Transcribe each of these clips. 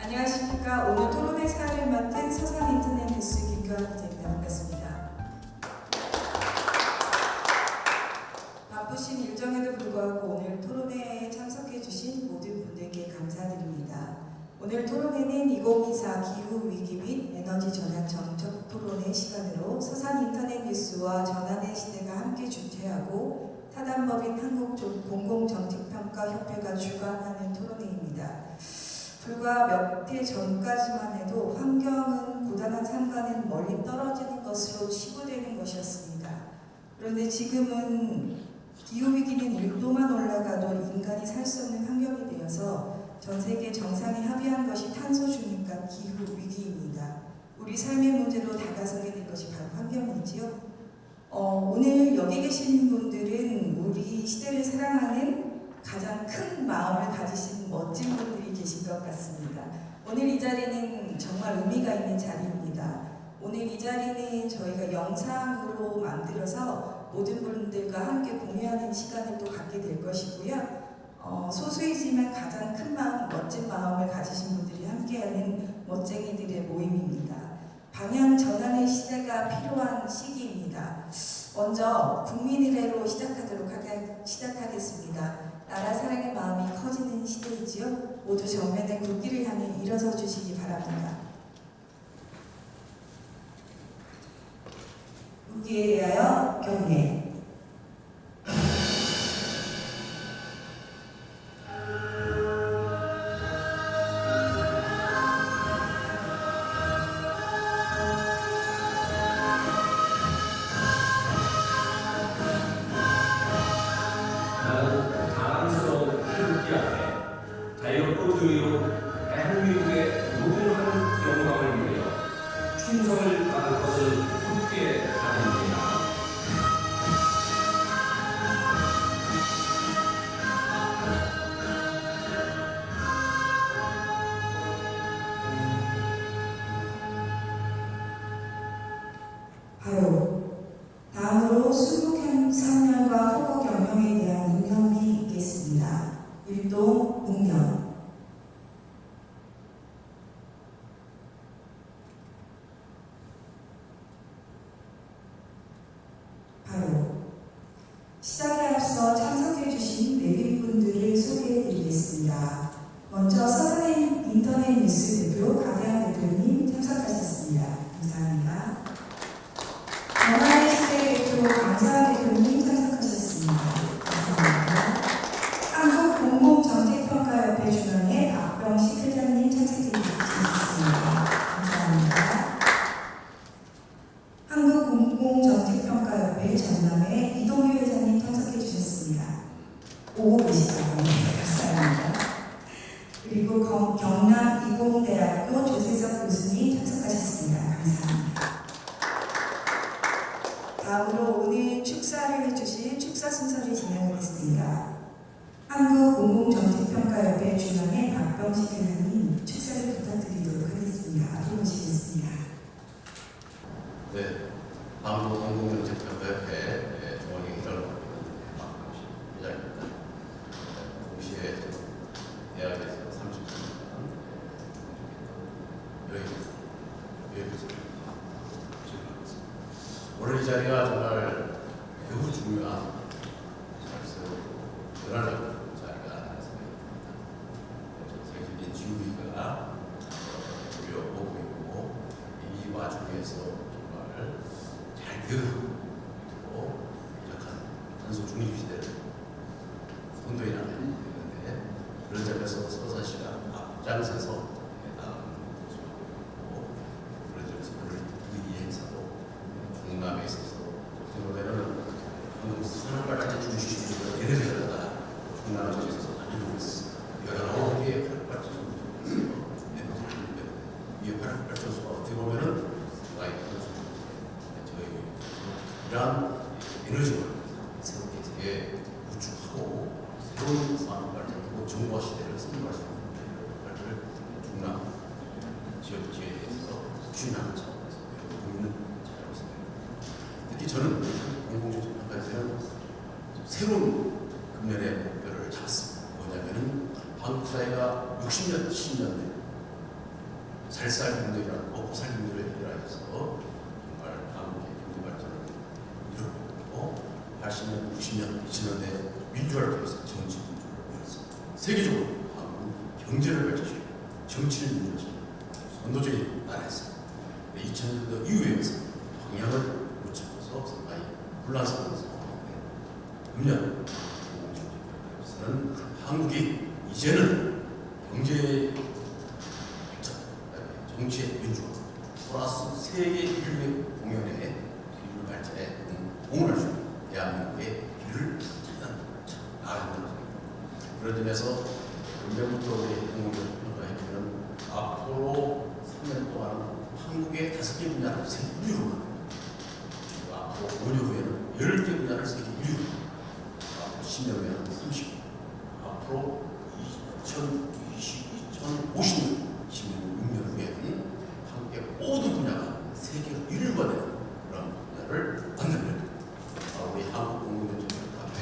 안녕하십니까. 오늘 토론회 사회를 맡은 서산인터넷 뉴스 김교환 기자입니다. 반갑습니다. 바쁘신 일정에도 불구하고 오늘 토론회에 참석해 주신 모든 분들께 감사드립니다. 오늘 토론회는 2024 기후위기 및 에너지 전환 정책 토론회 시간으로 서산인터넷 뉴스와 전환의 시대가 함께 주최하고 타단법인 한국공공정책평가협회가 주관하는 토론회입니다. 불과 몇 해 전까지만 해도 환경은 고단한 삶과는 멀리 떨어지는 것으로 치부되는 것이었습니다. 그런데 지금은 기후위기는 1도만 올라가도 인간이 살 수 없는 환경이 되어서 전 세계 정상이 합의한 것이 탄소 중립과 기후위기입니다. 우리 삶의 문제로 다가서게 된 것이 바로 환경이지요. 오늘 여기 계신 분들은 우리 시대를 사랑하는 가장 큰 마음을 가지신 멋진 분들이 계신 것 같습니다. 오늘 이 자리는 정말 의미가 있는 자리입니다. 오늘 이 자리는 저희가 영상으로 만들어서 모든 분들과 함께 공유하는 시간을 또 갖게 될 것이고요. 소수이지만 가장 큰 마음, 멋진 마음을 가지신 분들이 함께하는 멋쟁이들의 모임입니다. 방향 전환의 시대가 필요한 시기입니다. 먼저 국민의례로 시작하겠습니다. 나라 사랑의 마음이 커지는 시대이지요. 모두 정면의 국기를 향해 일어서 주시기 바랍니다. 국기에 대하여 경례. 자유롭고 자유로운 대한민국의 무궁한 영광을 위하여 충성을 다할 것을 굳게 다짐합니다. 바로 다음으로 순국형 상명과 호거 경영에 대한 묵념이 있겠습니다. 일동 묵념. 바로 시작에 앞서 참석해주신 내빈분들을 소개해드리겠습니다. 먼저 서산의 인터넷 뉴스 대표 강대한 대표님 참석하셨습니다. 감사합니다. 전화의 시대 대표 강사한 대표님 참석하셨습니다. 감사합니다. 한국공공정책평가협회 중앙회 박병식 회장님 참석해주셨습니다. 감사합니다. 한국공공정책평가협회 전남회 이동규 회장님 참석해주셨습니다. 오고 계시다고 감사합니다. 그리고 경남이공대학교 조세석 교수님 참석하셨습니다. 감사합니다. 다음으로 오늘 축사를 해주실 축사 순서를 진행하겠습니다. 한국공공정책평가협회 중앙회 박병식 회장님 축사를 부탁드리도록 하겠습니다. 앞으로 모시겠습니다. 네, 한국공공정책평가협회 중앙회 회장을 맡고 있는 박병식 회장입니다. 동시에 대학에서 30년 여기서 오늘 이 자리가 정말 매우 중요한 연합적 자리가 생각합니다. 세계적인 기후위기가 오고 있고 이 와중에서 정말 잘 그리고 약간 탄소 중립 시대를 선도해 나가야 되는데 그런 점에서 서산시가 앞장서서 그런 점에서 오늘 이 행사도 경남에 있어서 보면은 산업발전에 주시는 예를 중남에 있어서 많이 보고 있습니다. 19개의 화력발전소가 있어요. 이 화력발전소가 어떻게 보면은 저희 이러한 에너지를 새롭게 되게 구축하고 새로운 산업발전으로 정보화 시대를 선도할 수 있는 역할을 중남 지역지회에서 추진하는 차원에서 보이는 차라고 생각합니다. 특히 저는 공공정책평가에서는 새로운 금년의 목표를 잡았습니다. 뭐냐면은 한국 사회가 60년, 70년대 달살군대라는 보살군대를 해결하여서 정말 한국의 경제 발전을 이루고 80년, 90년, 2000년대 민주화를 통해서 정치 민주화를 통해서 세계적으로 한국 경제를 발전시키고 정치를 민주화시키고 선도적인 나라였습니다. 2000년대 이후에 방향을 못 잡아서 상당히 혼란스러운 상황인데 금년 공공정책에서는 한국이 이제는 경제 발전, 정치의 민주화 플러스 세계 인류의 공연에 인류 발전에 공을 할 수 있는 대한민국의 길을 나아간다는 생각입니다. 그런 점에서 금년부터 우리 공공정책위원회는 앞으로 3년 동안은 한국의 5개 분야를 세계 1위로 만듭니다. 앞으로 5년 후에는 10개 분야를 세계 1위로, 앞으로 10년 후에는 30개, 앞으로 2050년, 16년 후에는 한국의 모든 분야가 세계 1위가 되는 그런 분야를 만들어야 됩니다. 우리 한국 공공정책 앞에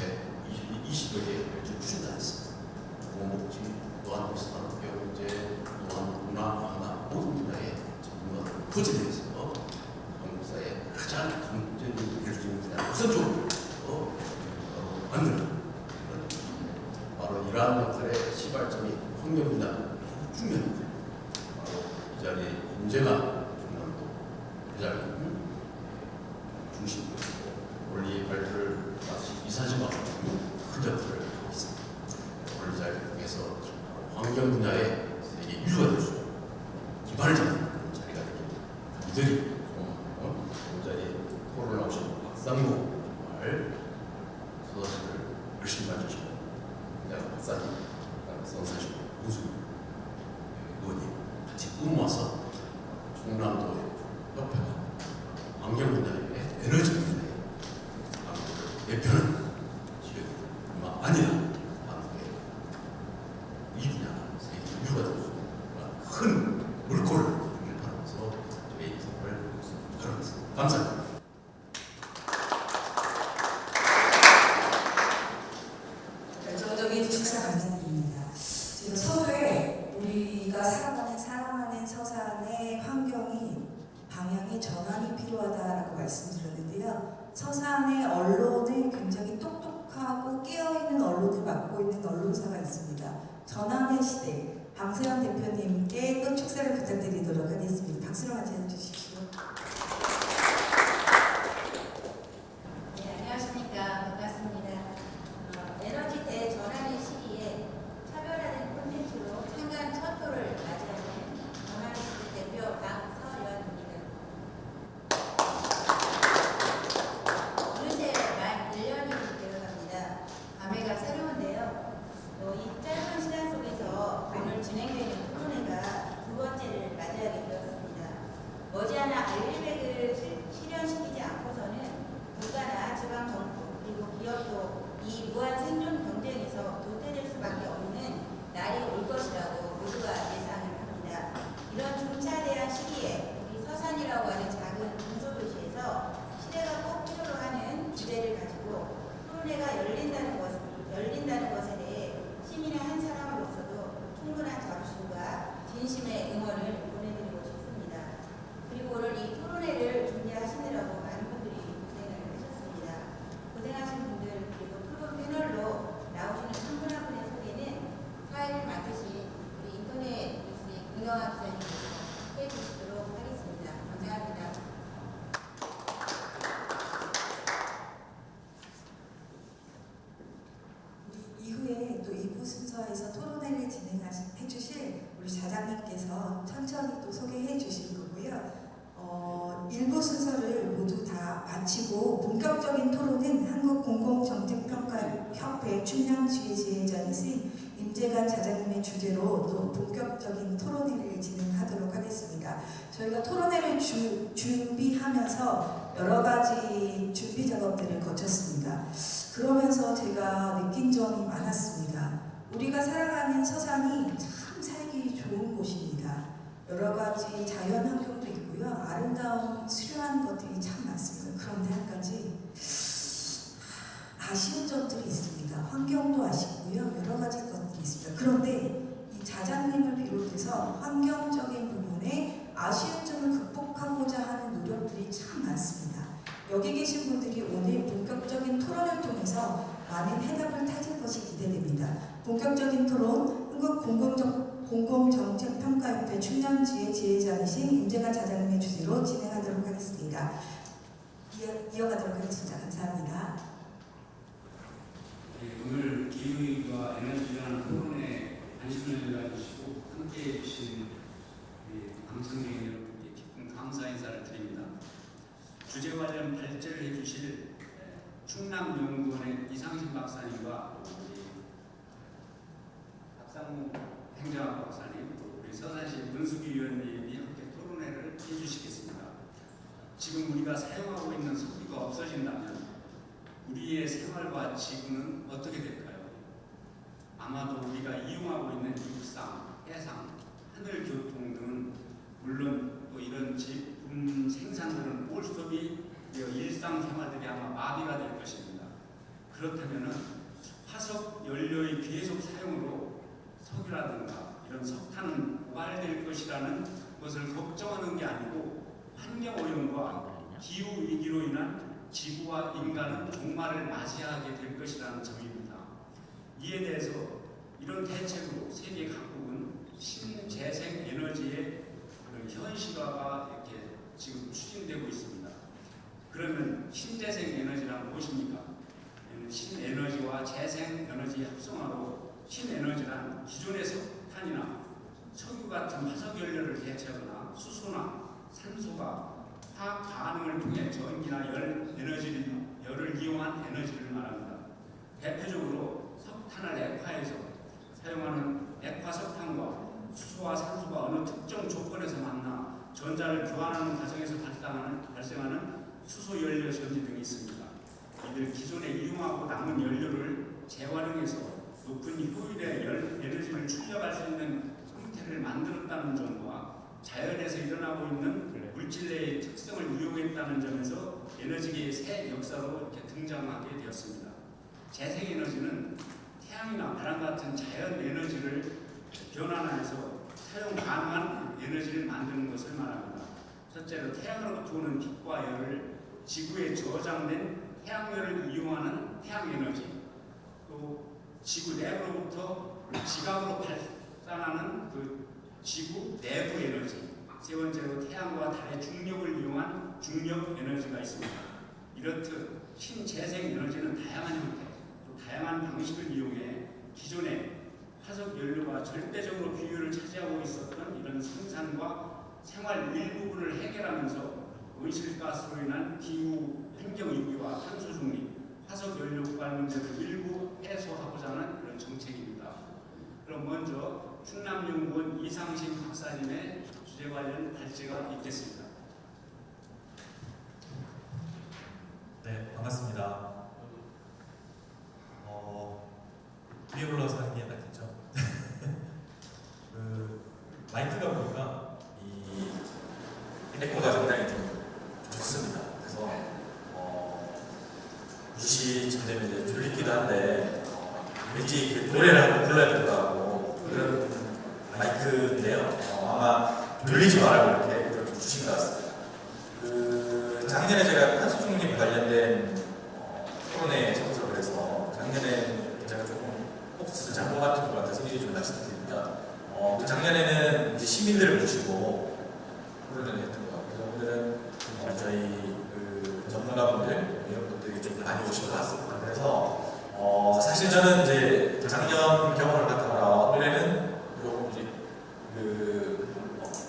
20여 개의 발전 추진단이 있습니다. 공복지, 또한 경제, 또한 문화, 관광 모든 분야의 전문가들을 포진해서 한국 사회의 가장 강점이 될 수 있는 분야를 우선적으로 만드는 바로 이러한 역할의 시발점이 환경 분야 매우 중요합니다. 바로 이 자리에 임재관 중남도 회장님 중심으로 원리 발표를 마치 이사지만 큰 역할을 하고 있습니다. 오늘 자리를 통해서 환경 분야의 세계 1위가 될 수 있는 기반을 잡는 그런 자리가 되길 이들이 이 자리에 토론을 나오신 박상무 정말 소다시를 열심히 가르치시고 박사님, 성사시고 우수 의원님 같이 꿈모아서 충남도 협회가 환경 분야의 에너지 분야의 한국을 대표하는 지역뿐만 아니라 한국의 이 분야가 세계 1위가 될 수 있는 큰 물꼬를 주길 바라면서 저의 인사를 하겠습니다. 감사합니다. 열정적인 축사 감사드립니다. 지금 서두에 우리가 사랑하는 서산의 환경이 방향의 전환이 필요하다라고 말씀드렸는데요. 서산의 언론을 굉장히 똑똑하고 깨어있는 언론을 맡고 있는 언론사가 있습니다. 전환의 시대, 방세현 대표님께 또 축사를 부탁드리도록 하겠습니다. 박수로 맞이해 주십시오. 네, 안녕하십니까. 반갑습니다. 에너지 대전환의 시기에 차별화된 콘텐츠로 창간 첫 돌을 맞이하는 전환의 시대 대표 박서연입니다. 어느새 만 1년이 되어갑니다. 감회가 새로운데요. 이 짧은 시간 속에서 오늘 진행되는 토론회가 두 번째를 맞이하게 되었습니다. 머지않아 알리백을 실현시키지 않고서는 국가나 지방정부 그리고 기업도 이 무한 생존 경쟁에서 도태될 수밖에 없는 날이 올 것이라고 모두가 예상을 합니다. 이런 중차대한 시기에 우리 서산이라고 하는 작은 중소도시에서 시대가 꼭 필요로 하는 주제를 가지고 토론회가 열린다는 것에 대해 시민의 한 사람으로서도 충분한 자부심과 진심의 응원을 보내드리고 싶습니다. 그리고 오늘 이 토론회를 준비하시느라고 많은 분들이 고생을 하셨습니다. 고생하신 분들 그리고 토론 패널로 나오시는 한 분 한 분의 소개는 사회를 맡으신 우리 인터넷 뉴스의 김경아 기자님께서 해주시도록 하겠습니다. 감사합니다. 이후에 또 2부 순서에서 토론회를 진행해 주실 우리 자장님께서 천천히 또 소개해 주실 거고요. 1부 순서를 모두 다 마치고 본격적인 토론은 한국공공정책평가협회 춘향지휘지회장이신 임재관 자장님의 주제로 또 본격적인 토론회를 진행하도록 하겠습니다. 저희가 토론회를 준비하면서 여러 가지 준비 작업들을 거쳤습니다. 그러면서 제가 느낀 점이 많았습니다. 우리가 살아가는 서산이 참 살기 좋은 곳입니다. 여러 가지 자연 환경도 있고요. 아름다운 수려한 것들이 참 많습니다. 그런데 한 가지 아쉬운 점들이 있습니다. 환경도 아쉽고요. 여러 가지 것들이 있습니다. 그런데 이 자장님을 비롯해서 환경적인 부분에 아쉬운 점을 극복하고자 하는 노력들이 참 많습니다. 여기 계신 분들이 오늘 본격적인 토론을 통해서 많은 해답을 찾을 것이 기대됩니다. 본격적인 토론, 한국공공정책평가협회 충남지회 지회장이신 임재관 차장님의 주제로 진행하도록 하겠습니다. 이어가도록 하겠습니다. 감사합니다. 네, 오늘 기후위기와 에너지라는 토론에 관심을 가지시고 함께해 주신 방청객 여러분께 깊은 감사 인사를 드립니다. 주제 관련 발제를 해주실 충남연구원의 이상신 박사님과 우리 박상무 행정학 박사님, 또 우리 서산시 문수기 위원님이 함께 토론회를 해주시겠습니다. 지금 우리가 사용하고 있는 석유가 없어진다면 우리의 생활과 지구는 어떻게 될까요? 아마도 우리가 이용하고 있는 육상, 해상, 하늘 교통 등은 물론 또 이런 제품 생산들은 올스톱이 일상생활들이 아마 마비가 될 것입니다. 그렇다면 화석 연료의 계속 사용으로 석유라든가 이런 석탄은 고갈될 것이라는 것을 걱정하는 게 아니고 환경오염과 기후위기로 인한 지구와 인간은 종말을 맞이하게 될 것이라는 점입니다. 이에 대해서 이런 대책으로 세계 각국은 신재생 에너지의 현실화가 이렇게 지금 추진되고 있습니다. 그러면 신재생 에너지란 무엇입니까? 신에너지와 재생 에너지 합성화로 신에너지란 기존의 석탄이나 석유 같은 화석 연료를 대체하거나 수소나 산소가 화학 반응을 통해 전기나 열을 이용한 에너지를 말합니다. 대표적으로 석탄을 액화해서 사용하는 액화석탄과 수소와 산소가 어느 특정 조건에서 만나 전자를 교환하는 과정에서 발생하는 수소 연료 전지 등이 있습니다. 이들 기존에 이용하고 남은 연료를 재활용해서 높은 효율의 에너지를 출력할 수 있는 형태를 만들었다는 점과 자연에서 일어나고 있는 물질 내의 특성을 이용했다는 점에서 에너지계의 새 역사로 이렇게 등장하게 되었습니다. 재생에너지는 태양이나 바람 같은 자연 에너지를 변환해서 사용 가능한 에너지를 만드는 것을 말합니다. 첫째로 태양으로부터 오는 빛과 열을 지구에 저장된 태양열을 이용하는 태양에너지, 또 지구 내부로부터 지각으로 발산하는 그 지구 내부 에너지, 세 번째로 태양과 달의 중력을 이용한 중력 에너지가 있습니다. 이렇듯 신재생 에너지는 다양한 형태, 또 다양한 방식을 이용해 기존의 화석 연료가 절대적으로 비율을 차지하고 있었던 이런 생산과 생활 일부분을 해결하면서 온실가스로 인한 기후 환경 위기와 탄소 중립, 화석 연료 고갈 문제를 일부 해소하고자 하는 그런 정책입니다. 그럼 먼저 충남연구원 이상신 박사님의 주제 관련 발제가 있겠습니다. 네, 반갑습니다. 뒤에 불러서 하는 게 낫겠죠. 마이크가 보니까 이 에코가 상당히 좀 좋습니다. 그래서 무시 좀 되면 이제 졸리기도 한데 왠지 이렇게 노래를 한번 불러야 될 것 같고 그런 마이크인데요. 아마 졸리지 말라고 이렇게 주신 것 같습니다. 작년에 제가 탄소 중립 관련된 토론회에 참석을 해서 작년에 제가 조금 포커스를 잘못 맞춘 것 같아서 미리 좀 말씀드립니다. 작년에는 이제 시민들을 모시고 토론을 했던 것 같고요. 오늘은 저희 전문가분들 이런 분들이 좀 많이 오신 것 같습니다. 그래서 사실 저는 이제 작년 경험을 바탕으로 올해는 조금 이제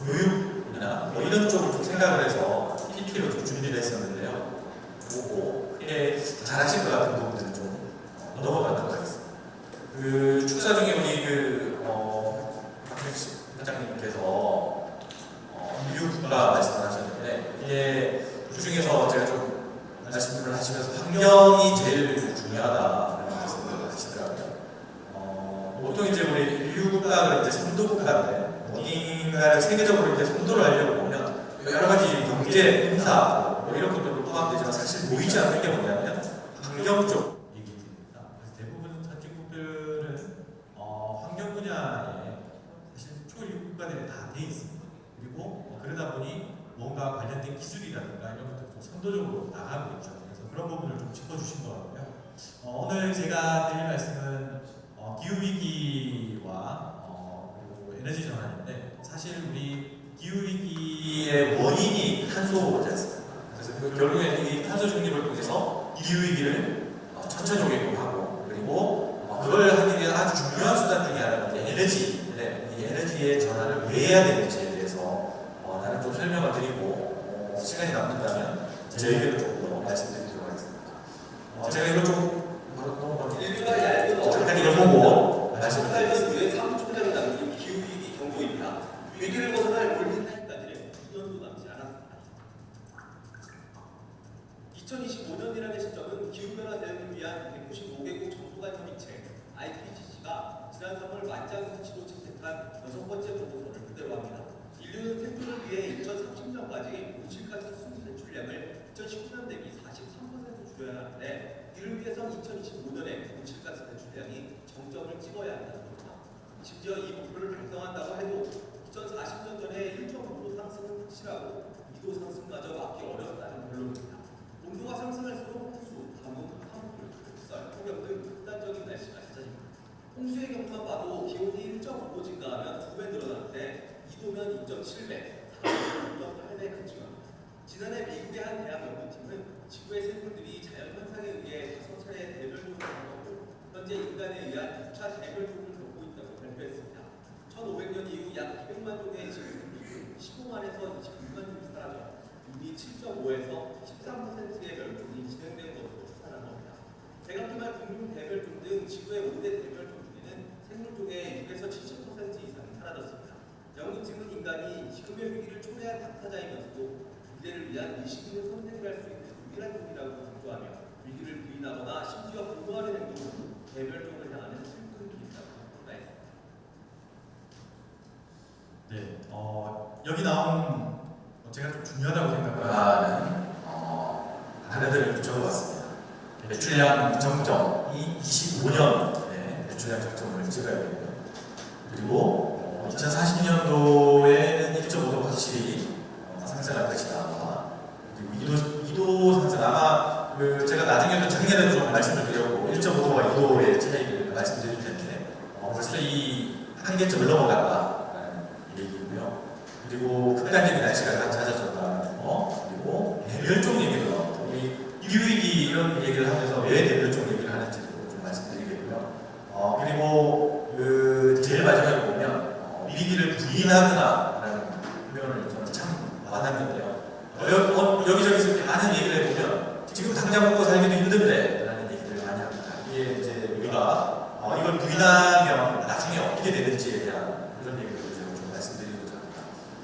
교육이나 뭐 이런 쪽을 좀 생각을 해서 PP로 좀 준비를 했었는데요. 보고 잘하신 것 같은 부분들을 좀 넘어가도록 하겠습니다. 축사 중에 우리 박현식 회장님께서 인류국가 말씀하셨는데 이게 그 중에서 제가 좀 말씀을 하시면서 환경이 제일 중요하다는 말씀을 하시더라고요. 보통 이제 우리 인류국가가 이제 선도국가인데 어딘가를 세계적으로 이렇게 선도를 하려고 보면 여러 가지 경제, 행사 뭐 이런 것들도 포함되지만 사실 보이지 않는 게 뭐냐면 환경 쪽 얘기입니다. 그래서 대부분 선진국들은 환경 분야에 사실 초일국 국가들이 다 돼 있습니다. 그리고 그러다 관련된 기술이라든가 이런 것들 좀 선도적으로 나가고 있죠. 그래서 그런 부분을 좀 짚어주신 것 같고요. 오늘 제가 드릴 말씀은 기후 위기와 그리고 에너지 전환인데, 사실 우리 기후 위기의 원인이 탄소지 않습니까? 그래서 결국에는 이 탄소 중립을 통해서 기후 위기를 천천히 오게끔 하고, 그리고 그걸 하기 위해 아주 중요한 수단 중에 하나가 에너지인데, 이 에너지의 전환을 왜 해야 되는지에 대해서 나는 좀 설명을 드리고, 시간이 남는다면 제 의견을 조금 더 말씀드리도록 하겠습니다. 제가 이걸 좀 잠깐 이걸 보고 말씀드리겠습니다. 유엔 사무총장이 남긴 기후위기 경보입니다. 위기를 벗어날 올린 타임까지는 2년도 남지 않았습니다. 2025년이라는 시점은 기후변화 대응을 위한 195개국 정부간 협의체 IPCC가 지난 3월 만장일치로 채택한 6번째 보고서를 그대로 합니다. 인류는 생존을 위해 2030년까지 온실가스 순 배출량을 2019년 대비 43% 줄여야 하는데, 이를 위해선 2025년에 온실가스 배출량이 정점을 찍어야 한다는 겁니다. 심지어 이 목표를 달성한다고 해도 2040년 전에 1.5도 상승은 확실하고 2도 상승마저 막기 어렵다는 결론입니다. 온도가 상승할수록 홍수, 가뭄, 산불, 폭설, 폭염 등 극단적인 날씨가 잦아집니다. 홍수의 경우만 봐도 기온이 1.5도 증가하면 2배 늘어나는데 2도면 2.7배, 4도면 2.8배 급증합니다. 지난해 미국의 한 대학 연구팀은 지구의 생물들이 자연현상에 의해 5차례 대멸종을 겪고 현재 인간에 의한 6차 대멸종을 겪고 있다고 발표했습니다. 1500년 이후 약 200만 종의 지구 생물 중 15만에서 26만 종이 사라져 이미 7.5에서 13%의 멸종이 진행된 것으로 추산한 겁니다. 백악기말 공룡 대멸종 등 지구의 5대 대멸종 중에는 생물종의 6에서 70% 이상이 사라졌습니다. 연구팀은 인간이 지금의 위기를 초래한 당사자이면서도 미래를 위한 의식 있는 선택을 할 수 있는 유일한 종이라고 강조하며 위기를 부인하거나 심지어 보도하는 행동으로 대멸종을 향하는 슬픈 길이라고 평가했습니다. 네, 여기 나온 제가 좀 중요하다고 생각하는 하나들을 적어봤습니다. 배출량 정점이 25년에 배출량 정점을 찍어야 되고요. 그리고 2040년도에는 1.5도 확실히 상승할 것이다. 그리고 2도 상승, 아마 제가 나중에도 작년에도 좀 말씀을 드렸고 1.5도와 2도의 차이를 말씀드릴 텐데 벌써 이 한계점을 넘어간다는 얘기고요. 그리고 극단적인 날씨가 잦아졌다는 거, 그리고 대멸종 얘기를 나오고, 기후위기 이런 얘기를 하면서 왜 대멸종 얘기를 하는지도 좀 말씀드리겠고요. 그리고 제일 마지막에 보면 위기를 부인하거나라는 표현을 저는 참 와닿는데요. 여기저기서 이렇게 많은 얘기를 해보면 지금 당장 먹고 살기도 힘든데 라는 얘기를 많이 합니다. 이게 이제 우리가 이걸 부인하면 나중에 어떻게 되는지에 대한 그런 얘기를 좀 말씀드리고자 합니다.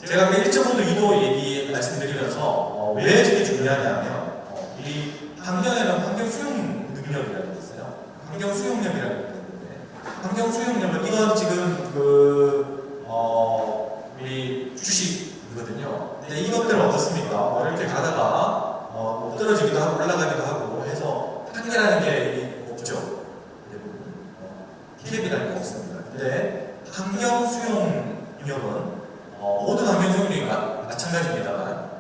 제가 1.5도, 2도 얘기 말씀드리면서 왜 이게 중요하냐면 이 환경에는 환경 수용 능력이라는 게 있어요. 환경 수용력이라는 게 있는데, 환경 수용력은 이건 지금 우리 주식이거든요. 근데 이것들은 어떻습니까? 이렇게 가다가 뭐 떨어지기도 하고 올라가기도 하고 해서 한계라는 게 없죠. 캡이라는 게 없습니다. 근데 환경 수용력은 모든 환경 수용력이 마찬가지입니다만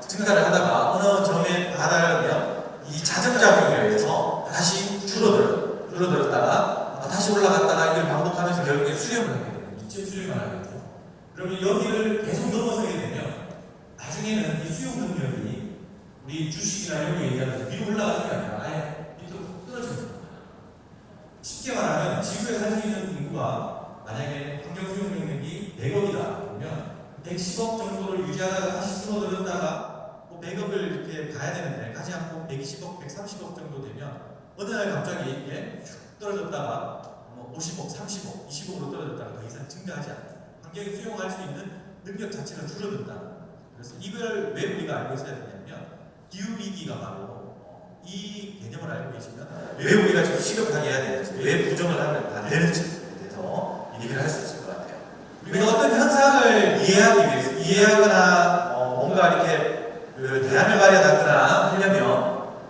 증가를 하다가 어느 점에 달하면 이 자정작용에 의해서 다시 줄어들었다가 다시 올라갔다가 이걸 반복하면서 결국에 수렴을 하게 돼요. 이제 수렴을 하겠죠. 그러면 여기를 계속 넘어서게 되면 나중에는 이 수용 능력이 우리 주식이나 이런 거 얘기하면서 위로 올라가는 게 아니라 아예 밑으로 떨어집니다. 쉽게 말하면 지구에 살 수 있는 인구가 만약에 환경 수용 능력이 100억이다 그러면 110억 정도를 유지하다가 다시 줄어들었다가 100억을 이렇게 가야 되는데 가지 않고 120억, 130억 정도 되면 어느 날 갑자기 이게 쭉 떨어졌다가 50억, 30억, 20억으로 떨어졌다가 더 이상 증가하지 않아요. 환경이 수용할 수 있는 능력 자체가 줄어든다. 그래서 이걸 왜 우리가 알고 있어야 되냐면 기후위기가 바로 이 개념을 알고 계시면 왜 우리가 지금 시급하게 해야 되는지, 왜 부정을 하면 안 되는지에 대해서 얘기를 할 수 있을 것 같아요. 우리가 어떤 현상을 이해하거나 뭔가 이렇게 대안을 마련하거나 하려면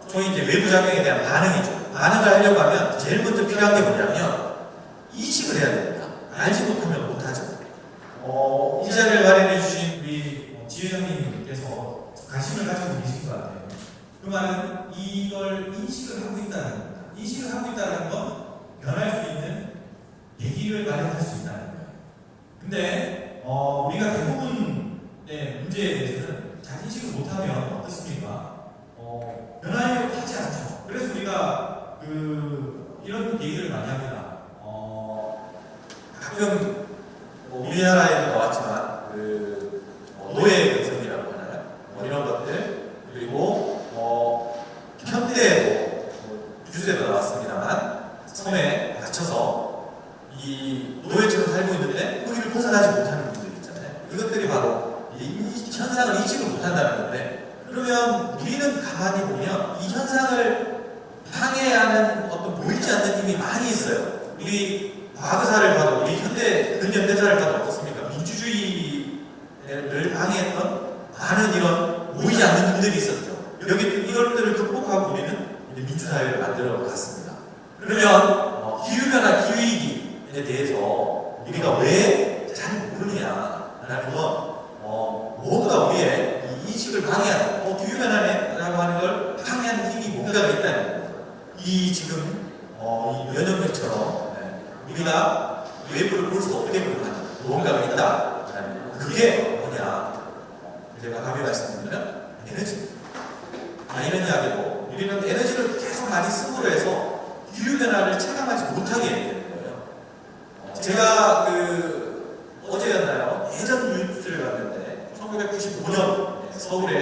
소위 이제 외부 작용에 대한 반응이죠. 반응을 하려고 하면 제일 먼저 필요한 게 뭐냐면 인식을 해야 됩니다. 알지 못하면 못하죠. 이 자리를 마련해 주신 우리 지혜 형님께서 합니다. 가끔 우리나라에도 나왔지만 노예 근성이라고 하나요? 이런 것들, 그리고 현대에도 뉴스에도 나왔습니다만 섬에 갇혀서 이 노예처럼 살고 있는데 거기를 벗어나지 못하는 분들 있잖아요. 이것들이 바로 이 현상을 인식을 못한다는 건데, 그러면 우리는 가만히 보면 이 현상을 방해하는 어떤 보이지 않는 힘이 많이 있어요. 우리 과거사를 봐도, 우리 근현대사를 봐도 어떻습니까? 민주주의를 방해했던 많은 이런 보이지 않는 힘들이 있었죠. 여기 이것들을 극복하고 우리는 이제 민주사회를 만들어 갔습니다. 그러면 기후변화, 기후위기에 대해서 우리가 왜 잘 모르느냐라는 건 뭔가 우리의 이 인식을 방해하는, 기후변화라고 하는 걸 방해하는 힘이 뭔가가 있다는 거예요. 이 지금 이 면역력처럼 우리가 외부를 볼 수 없게 하는 뭔가가 있다. 그게 뭐냐? 제가 감히 말씀드리면 에너지. 이러냐고 우리는 에너지를 계속 많이 쓰므로 해서 기후변화를 체감하지 못하게 되는 거예요. 제가 어제였나요? 예전 뉴스를 봤는데 1995년 서울에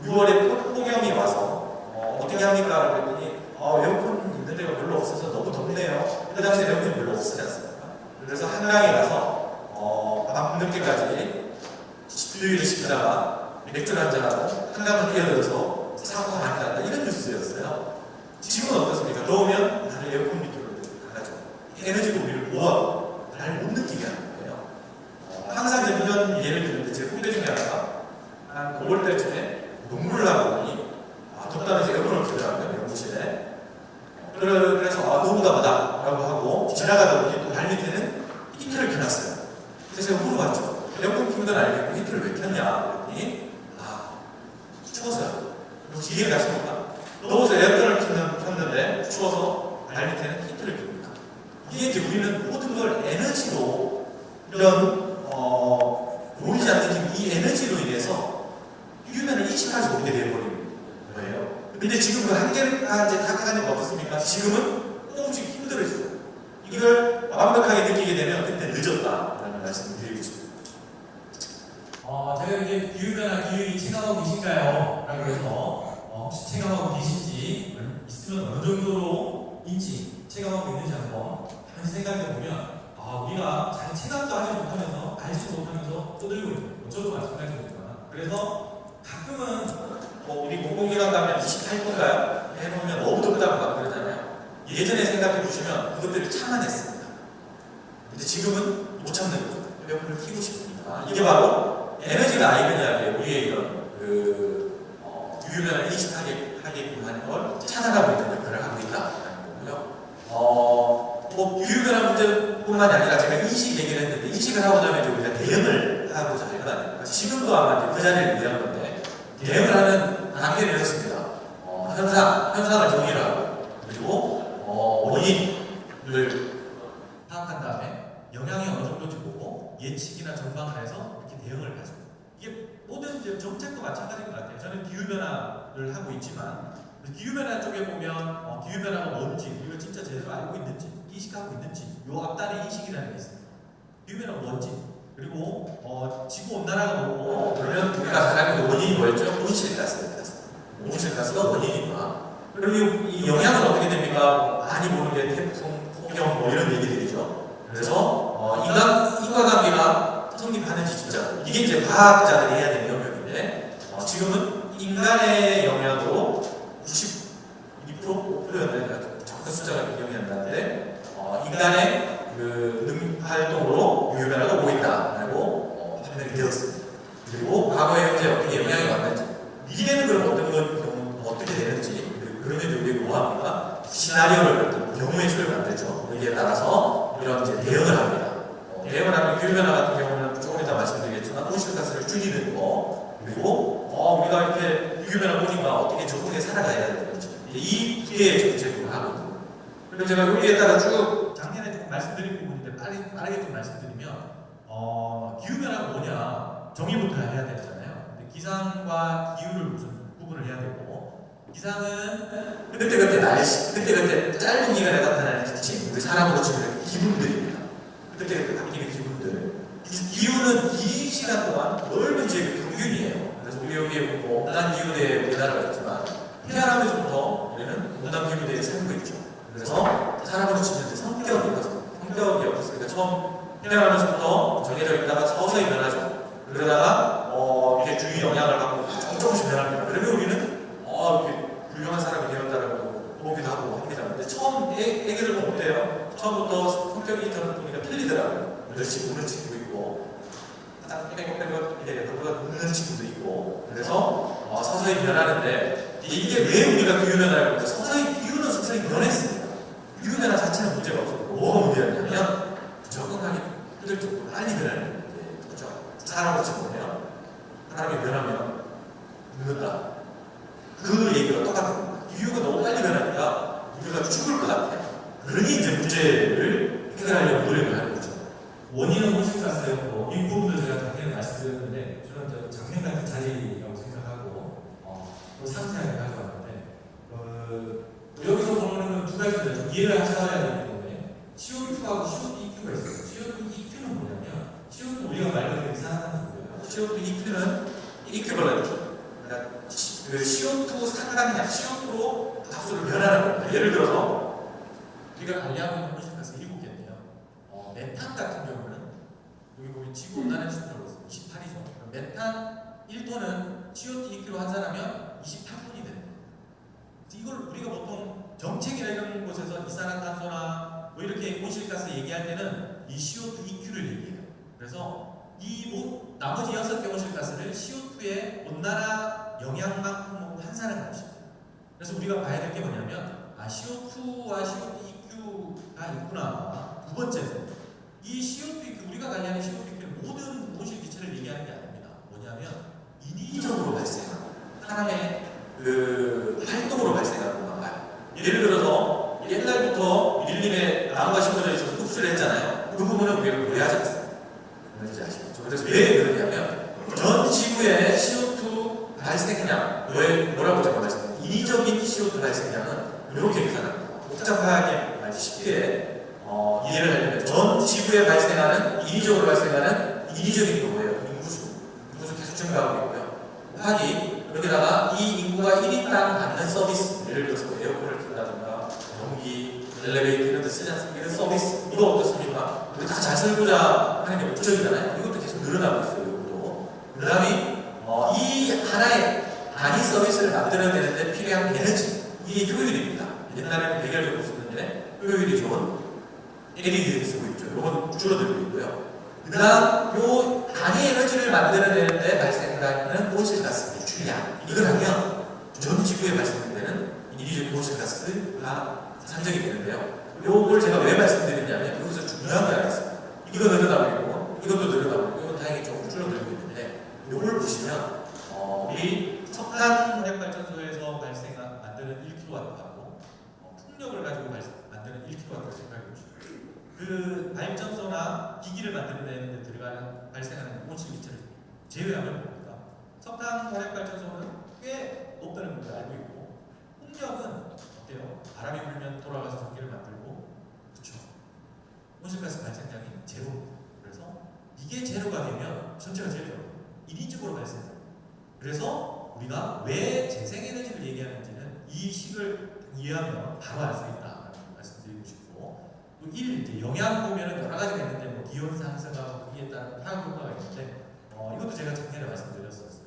6월에 폭염이 와서 어떻게 합니까? 라고 했더니 에어컨 있는 데가 별로 없어서 너무 덥네요. 그 당시에 에어컨이 별로 없었지 않습니까? 그래서 한강에 가서 밤 늦게까지 비유를 시키다가 맥주를 한잔하고 한강을 뛰어들어서 사고가 많이 났다, 이런 뉴스였어요. 지금은 어떻습니까? 더우면 다들 에어컨 밑으로 가죠. 에너지도 우리를 모아 잘 못 느끼게 하는 거예요. 항상 이런 예를 들는데 제 후배 중에 하나가 한 5월 달쯤에 농구를 하고 보니 덥다면서 에어컨을 켜더라고요, 연구실에. 그래서 너무다 보다 라고 하고 지나가다 보니 또 발밑에는 히터를 켜놨어요. 그래서 제가 물어봤죠. 에어컨 켜는 건 알겠고 히터를 왜 켰냐 그랬더니 추워서요. 혹시 이해를 가십니까? 더워서 에어컨을 켰는데 추워서 발밑에는 히터를 켭니다. 이게 이제 우리는 모든 걸 에너지로, 이런 보이지 않는 힘, 이 에너지로 인해서 기후변화를 인식하지 못하게 되어버린 거예요. 근데 지금 그 한계가 이제 다가가는 거 없었습니까? 지금은 조금씩 힘들어지고 이걸 완벽하게 느끼게 되면 그때 늦었다라는 말씀을 드리고 싶습니다. 제가 이제 기후변화, 기후위기 체감하고 계신가요? 라고 해서 혹시 체감하고 계신지, 있으면 어느 정도로인지 체감하고 있는지 한번 생각해 보면 우리가 잘 체감도 하지 못하면서 알지 못하면서 떠들고 있는, 저도 마찬가지입니다. 그래서 가끔은 우리 공공기관 가면 28분가요? 해보면 너무 덥다고 막 그러잖아요. 예전에 생각해 보시면 그것들을 참아냈습니다. 근데 지금은 못 참는 거죠. 에어컨을 켜고 싶으니까. 이게 바로 에너지가 아니느냐에 우리의 이런 기후변화를 인식하게끔 하는 걸 차단하고 있는 역할을 하고 있다는 거고요. 기후변화 문제뿐만이 아니라 제가 인식 얘기를 했는데, 인식을 하고 나면 이제 우리가 대응을 하고자 할 거 아닙니까? 지금도 아마 이제 그 자리를 위한 건데, 대응을 하는 단계를 했습니다. 현상을 정의를 하고, 그리고 원인을 파악한 다음에 영향이 어느 정도인지 보고 예측이나 전망을 해서 이렇게 대응을 하죠. 이게 모든 이제 정책도 마찬가지인 것 같아요. 저는 기후변화를 하고 있지만 기후변화 쪽에 보면 기후변화가 뭔지, 우리가 진짜 제대로 알고 있는지, 인식하고 있는지, 요 앞단에 인식이라는 게 있습니다. 기후변화가 뭔지, 그리고 지구온난화가 뭐고, 그러면 우리가 잘 알고 있는 원인이 뭐였죠? 온실가스입니다. 온실가스가 원인이구나. 그리고 이 영향은 어떻게 됩니까? 많이 보는 게 태풍, 폭염 이런 얘기들이죠. 그래서 인과관계가 성립하는지 진짜 이게 이제 과학자들이 해야 되는 영역인데, 지금은 인간의 영향으로 92%, 5%였나요? 정확한 숫자가 기억이 안 나는데 인간의 활동으로 기후변화가 오고 있다라고 판명이 되었습니다. 그리고 과거에 현재 어떻게 영향이 왔는지, 미래는 그럼 어떻게 되는지, 그러면 우리가 뭐합니까? 시나리오를, 경우의 수를 만들죠. 여기에 따라서 이런 이제 대응을 합니다. 대응을 하면 기후변화 같은 경우는 조금 이따 말씀드리겠지만 온실가스를 줄이는 거, 그리고 우리가 이렇게 기후변화 보니까 어떻게 적응해 살아가야 되는지, 이 기회의 정책을 하거든요. 그리고 제가 여기에 따라 쭉 작년에 조금 말씀드린 부분인데 빠르게 좀 말씀드리면 기후변화가 뭐냐 정의부터 해야 되잖아요. 근데 기상과 기후를 무슨 구분을 해야 되고, 기상은 그때그때 날씨, 그때그때 짧은 기간에 나타나는 기침, 우리 사람으로 치면 기분들입니다. 그때그때 바뀌는 기분들. 기후는 긴 시간 동안 넓은 지역의 평균이에요. 그래서 우리 여기에 뭐 온난 기후대에 우리나라가 있지만 태어나면서부터 우리는 온난 기후대에 살고 있죠. 그래서 사람으로 치면 이제 성격이 없었으니까 처음 태어나면서부터 정해져 있다가 서서히 변하죠. 그러다가 이게 주위 영향을 받고 조금씩 변합니다. 그러면 우리는 이렇게 훌륭한 사람이 되었다라고 보기도 하고 하게 되는데 처음 애기들 보면 어때요? 처음부터 성격이 저는 보니까 틀리더라고요. 열심히 우는 친구도 있고 딱 빼고 이제 그거가 우는 친구도 있고 그래서 서서히 변하는데 이게 왜 우리가 기후변화를 보면 기후는 서서히 변했습니다. 기후변화 자체는 문제가 없었고 뭐가 문제였냐면 적응하기 힘들 정도로 빨리 변하는 게 그렇죠. 사람으로 치면 사람이 변하면 죽는다. 그 얘기가 똑같은 기후가 너무 빨리 변하니까 우리가 죽을 것 같아요. 그러니 이제 문제를 해결하려고 노력을 하는 거죠. 원인은 온실가스였고 이 부분도 제가 작년에 말씀드렸는데 저는 작년 같은 자리라고 생각하고 또 상세하게 가져왔는데 여기서 보는 두 가지인데 좀 이해를 하셔야 되기 때문에 CO2하고 CO2EQ가 있어요. CO2EQ는 뭐냐면 CO2 우리가 말 그대로 이산화탄소고요. CO2EQ는 이퀴벌런트. 그러니까 그 CO2 상당량, CO2로 값으로 변하는 겁니다. 예를 들어서 우리가 관리하고 있는 온실가스 7개인데요. 메탄 같은 경우는 여기 보면 지구 온난화 지수라고 있어요. 28이죠. 메탄 1톤은 CO2EQ로 환산하면 28톤이 됩니다. 이걸 우리가 보통 정책이나 이런 곳에서 이산화탄소나 뭐 이렇게 온실가스 얘기할 때는 이 CO2EQ를 얘기해요. 그래서 나머지 6개 온실가스를 CO2의 온난화 영향만큼 환산하는 것입니다. 그래서 우리가 봐야 될 게 뭐냐면 CO2와 CO2EQ가 있구나. 두 번째는 이 CO2EQ 우리가 관리하는 CO2EQ는 모든 온실 기체를 얘기하는 게 아닙니다. 뭐냐면 인위적으로 발생하는 사람의 그 활동으로 발생하는 건가요? 예를 들어서 옛날부터 밀림에 나무가 심어져 있어서 흡수를 했잖아요. 그 부분은 우리가 오해하지 않습니다. 뭔지 아시겠죠? 그래서 왜 그러냐면 전 지구의 CO2 발생량 뭐라고 적어놨습니까? 인위적인 CO2 발생량은 이렇게 계산합니다. 복잡하게 아주 쉽게 이해를 하려면 전 지구에 발생하는 인위적으로 발생하는 인위적인 게 뭐예요? 인구수 계속 증가하고 있고요. 곱하기 여기다가 이 인구가 1인당 받는 서비스, 예를 들어서 에어컨을 킨다든가 전기, 엘리베이터 이런 데 쓰지 않습니까? 이런 서비스 이거 어떻습니까? 우리 다 잘 살고자 하는 게 목적이잖아요. 이것도 계속 늘어나고 있어요. 이것도. 그 다음에 이 하나의 단위 서비스를 만들어내는데 필요한 에너지, 이게 효율입니다. 옛날에는 백열적으로 썼는데 효율이 좋은 LED를 쓰고 있죠. 이건 줄어들고 있고요. 그 다음 요 단위 에너지를 만들어내는데 발생하는 온실가스 배출량, 이걸 하면 전 지구에 발생되는 인위적인 온실가스가 산정이 되는데요. 요걸 제가 왜 말씀드리냐면 여기서 중요한 게 하나 있습니다. 이거 늘어나고 있고 이것도 늘어나고 있고 이건 다행히 조금 줄어들고 있는데 요걸 보시면 우리 석탄 화력발전소에서 만드는 1kW하고 풍력을 가지고 만드는 1kW를 생각해 보시죠. 그 발전소나 기기를 만드는 데 들어가는 발생하는 온실기체를 제외하면 뭡니까? 석탄 화력발전소는 꽤 높다는 걸 알고 있고 풍력은 어때요? 바람이 불면 돌아가서 전기를 만들고 그렇죠. 온실가스 발생량이 제로입니다. 그래서 이게 제로가 되면 전체가 제로예요. 인위적으로 발생해요. 그래서 우리가 왜 재생에너지를 얘기하는지는 이 식을 이해하면 바로 알 수 있다라는 말씀드리고 싶고 또 이제 영향 보면은 여러 가지가 있는데 뭐 기온 상승하고 거기에 따른 파급 효과가 있는데 이것도 제가 작년에 말씀드렸었어요.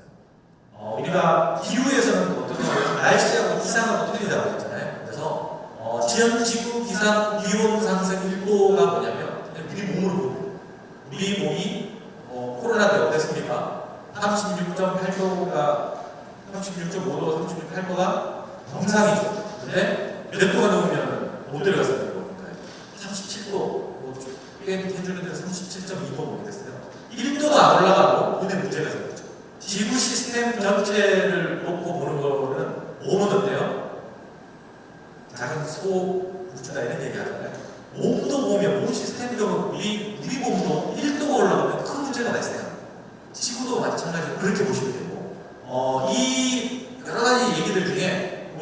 우리가 기후에서는 어떤 날씨하고 기상하고 틀리다고 했잖아요. 그래서 전 지구 기온 상승 일보가 뭐냐면 우리 몸으로 봅니다. 우리 몸이 코로나 때 어땠습니까? 36.8도가 36.5도, 36.8도가 정상이죠. 근데 몇 도가 넘으면 못 들어갔습니다. 37도, 해주는 데는 37.2도 보게 됐어요. 1도도 안 올라가고 근데 문제가 생겼죠. 지구 시스템 전체를 놓고 보는 거는 몸은 어때요? 작은 소, 우주다 이런 얘기 하잖아요. 몸도 보면 몸 시스템적으로 우리 몸도 1도가 올라가면 큰 문제가 발생합니다. 지구도 마찬가지로 그렇게 보시면 되고 이 여러 가지 얘기들 중에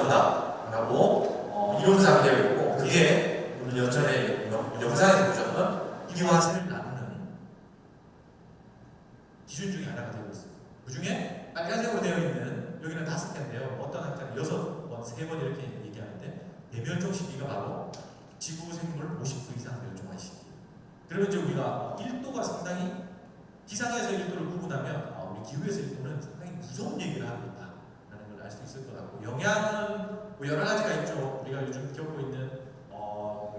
없어진다라고 이론상 되어 있고 그게 오늘 여전히 영상에서 보셨던 이와 세를 나누는 기준 중에 하나가 되고 있습니다. 그 중에 빨간색으로 되어 있는 여기는 5개인데요. 어떤 학자는 6번, 3번 이렇게 얘기하는데 대멸종 시기가 바로 지구 생물 50% 이상 멸종한 시기. 그러면 이제 우리가 1도가 상당히 기상에서 1도를 구분하면 우리 기후에서 1도는 상당히 무서운 얘기를 하고 있다라는 걸 알 수 있을 것 같고 영향은 뭐 여러 가지가 있죠. 우리가 요즘 겪고 있는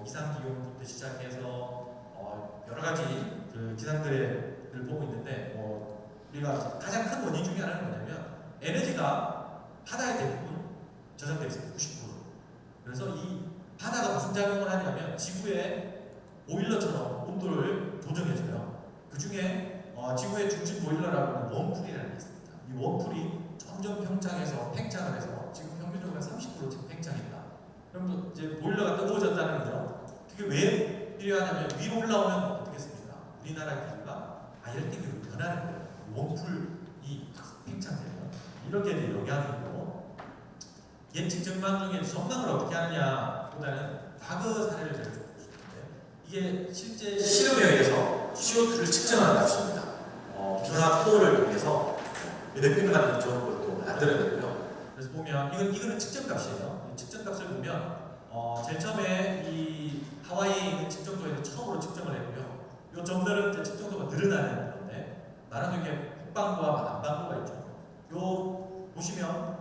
이상 기온부터 시작해서 여러 가지 그 기상들을 보고 있는데 우리가 가장 큰 원인 중에 하나는 뭐냐면 에너지가 바다에 대부분 저장되어 있습니다. 90%. 그래서 이 바다가 무슨 작용을 하냐면 지구의 보일러처럼 온도를 조정해줘요. 그 중에 지구의 중심 보일러라고 하는 웜풀이라는 게 있습니다. 이 웜풀이 점점 팽창해서 지금 평균적으로 30% 지금 팽창했다. 그럼 이제 보일러가 뜨거워졌다는 거죠. 그게 왜 필요하냐면 위로 올라오면 어떻겠습니까? 우리나라 기후가 아열대기로 변하는 거예요. 웜풀이 팽창되면 이렇게 이제 영향이 있고 예측 전망 중에 전망을 어떻게 하느냐 보다는 과거 사례를 제가 좀 보고 싶은데 이게 실제 실험에 의해서 CO2를 측정하는 값입니다. 기존화 코어를 통해서 랩핑 같은 좋은 것도 만들어내고요. 그래서 보면 이거는 측정값이에요. 측정값을 보면 제일 처음에 이 하와이에 있는 측정소에서 처음으로 측정을 했고요. 이 점들은 이제 측정소가 늘어나는 건데 나름 이게 북반구와 남반구가 있죠. 요 보시면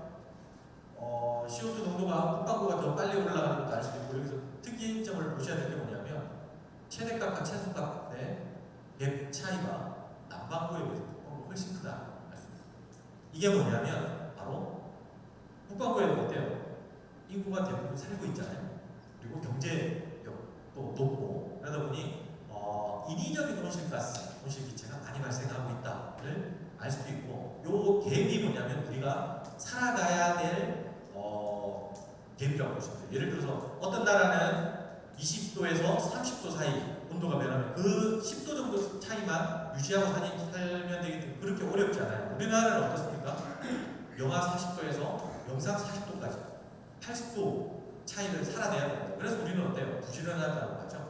CO2 농도가 북반구가 더 빨리 올라가는 것도 알 수 있고 여기서 특이점을 보셔야 될 게 뭐냐면 최대값과 최소값의 갭 차이가 남반구에 비해서 훨씬 크다 알 수 있습니다. 이게 뭐냐면 바로 북반구에는 어때요? 인구가 대부분 살고 있잖아요. 그리고 경제력도 높고 그러다 보니 인위적인 온실기체가 많이 발생하고 있다를 알 수도 있고 요 갭이 뭐냐면 우리가 살아가야 될 갭이라고 보시면 돼요. 예를 들어서 어떤 나라는 20도에서 30도 사이 온도가 변하면 그 10도 정도 차이만 유지하고 살면 되기 때문에 그렇게 어렵지 않아요. 우리나라는 어떻습니까? 영하 40도에서 영상 40도까지 80도 차이를 살아내야 됩니다. 그래서 우리는 어때요? 부지런하다고 하죠.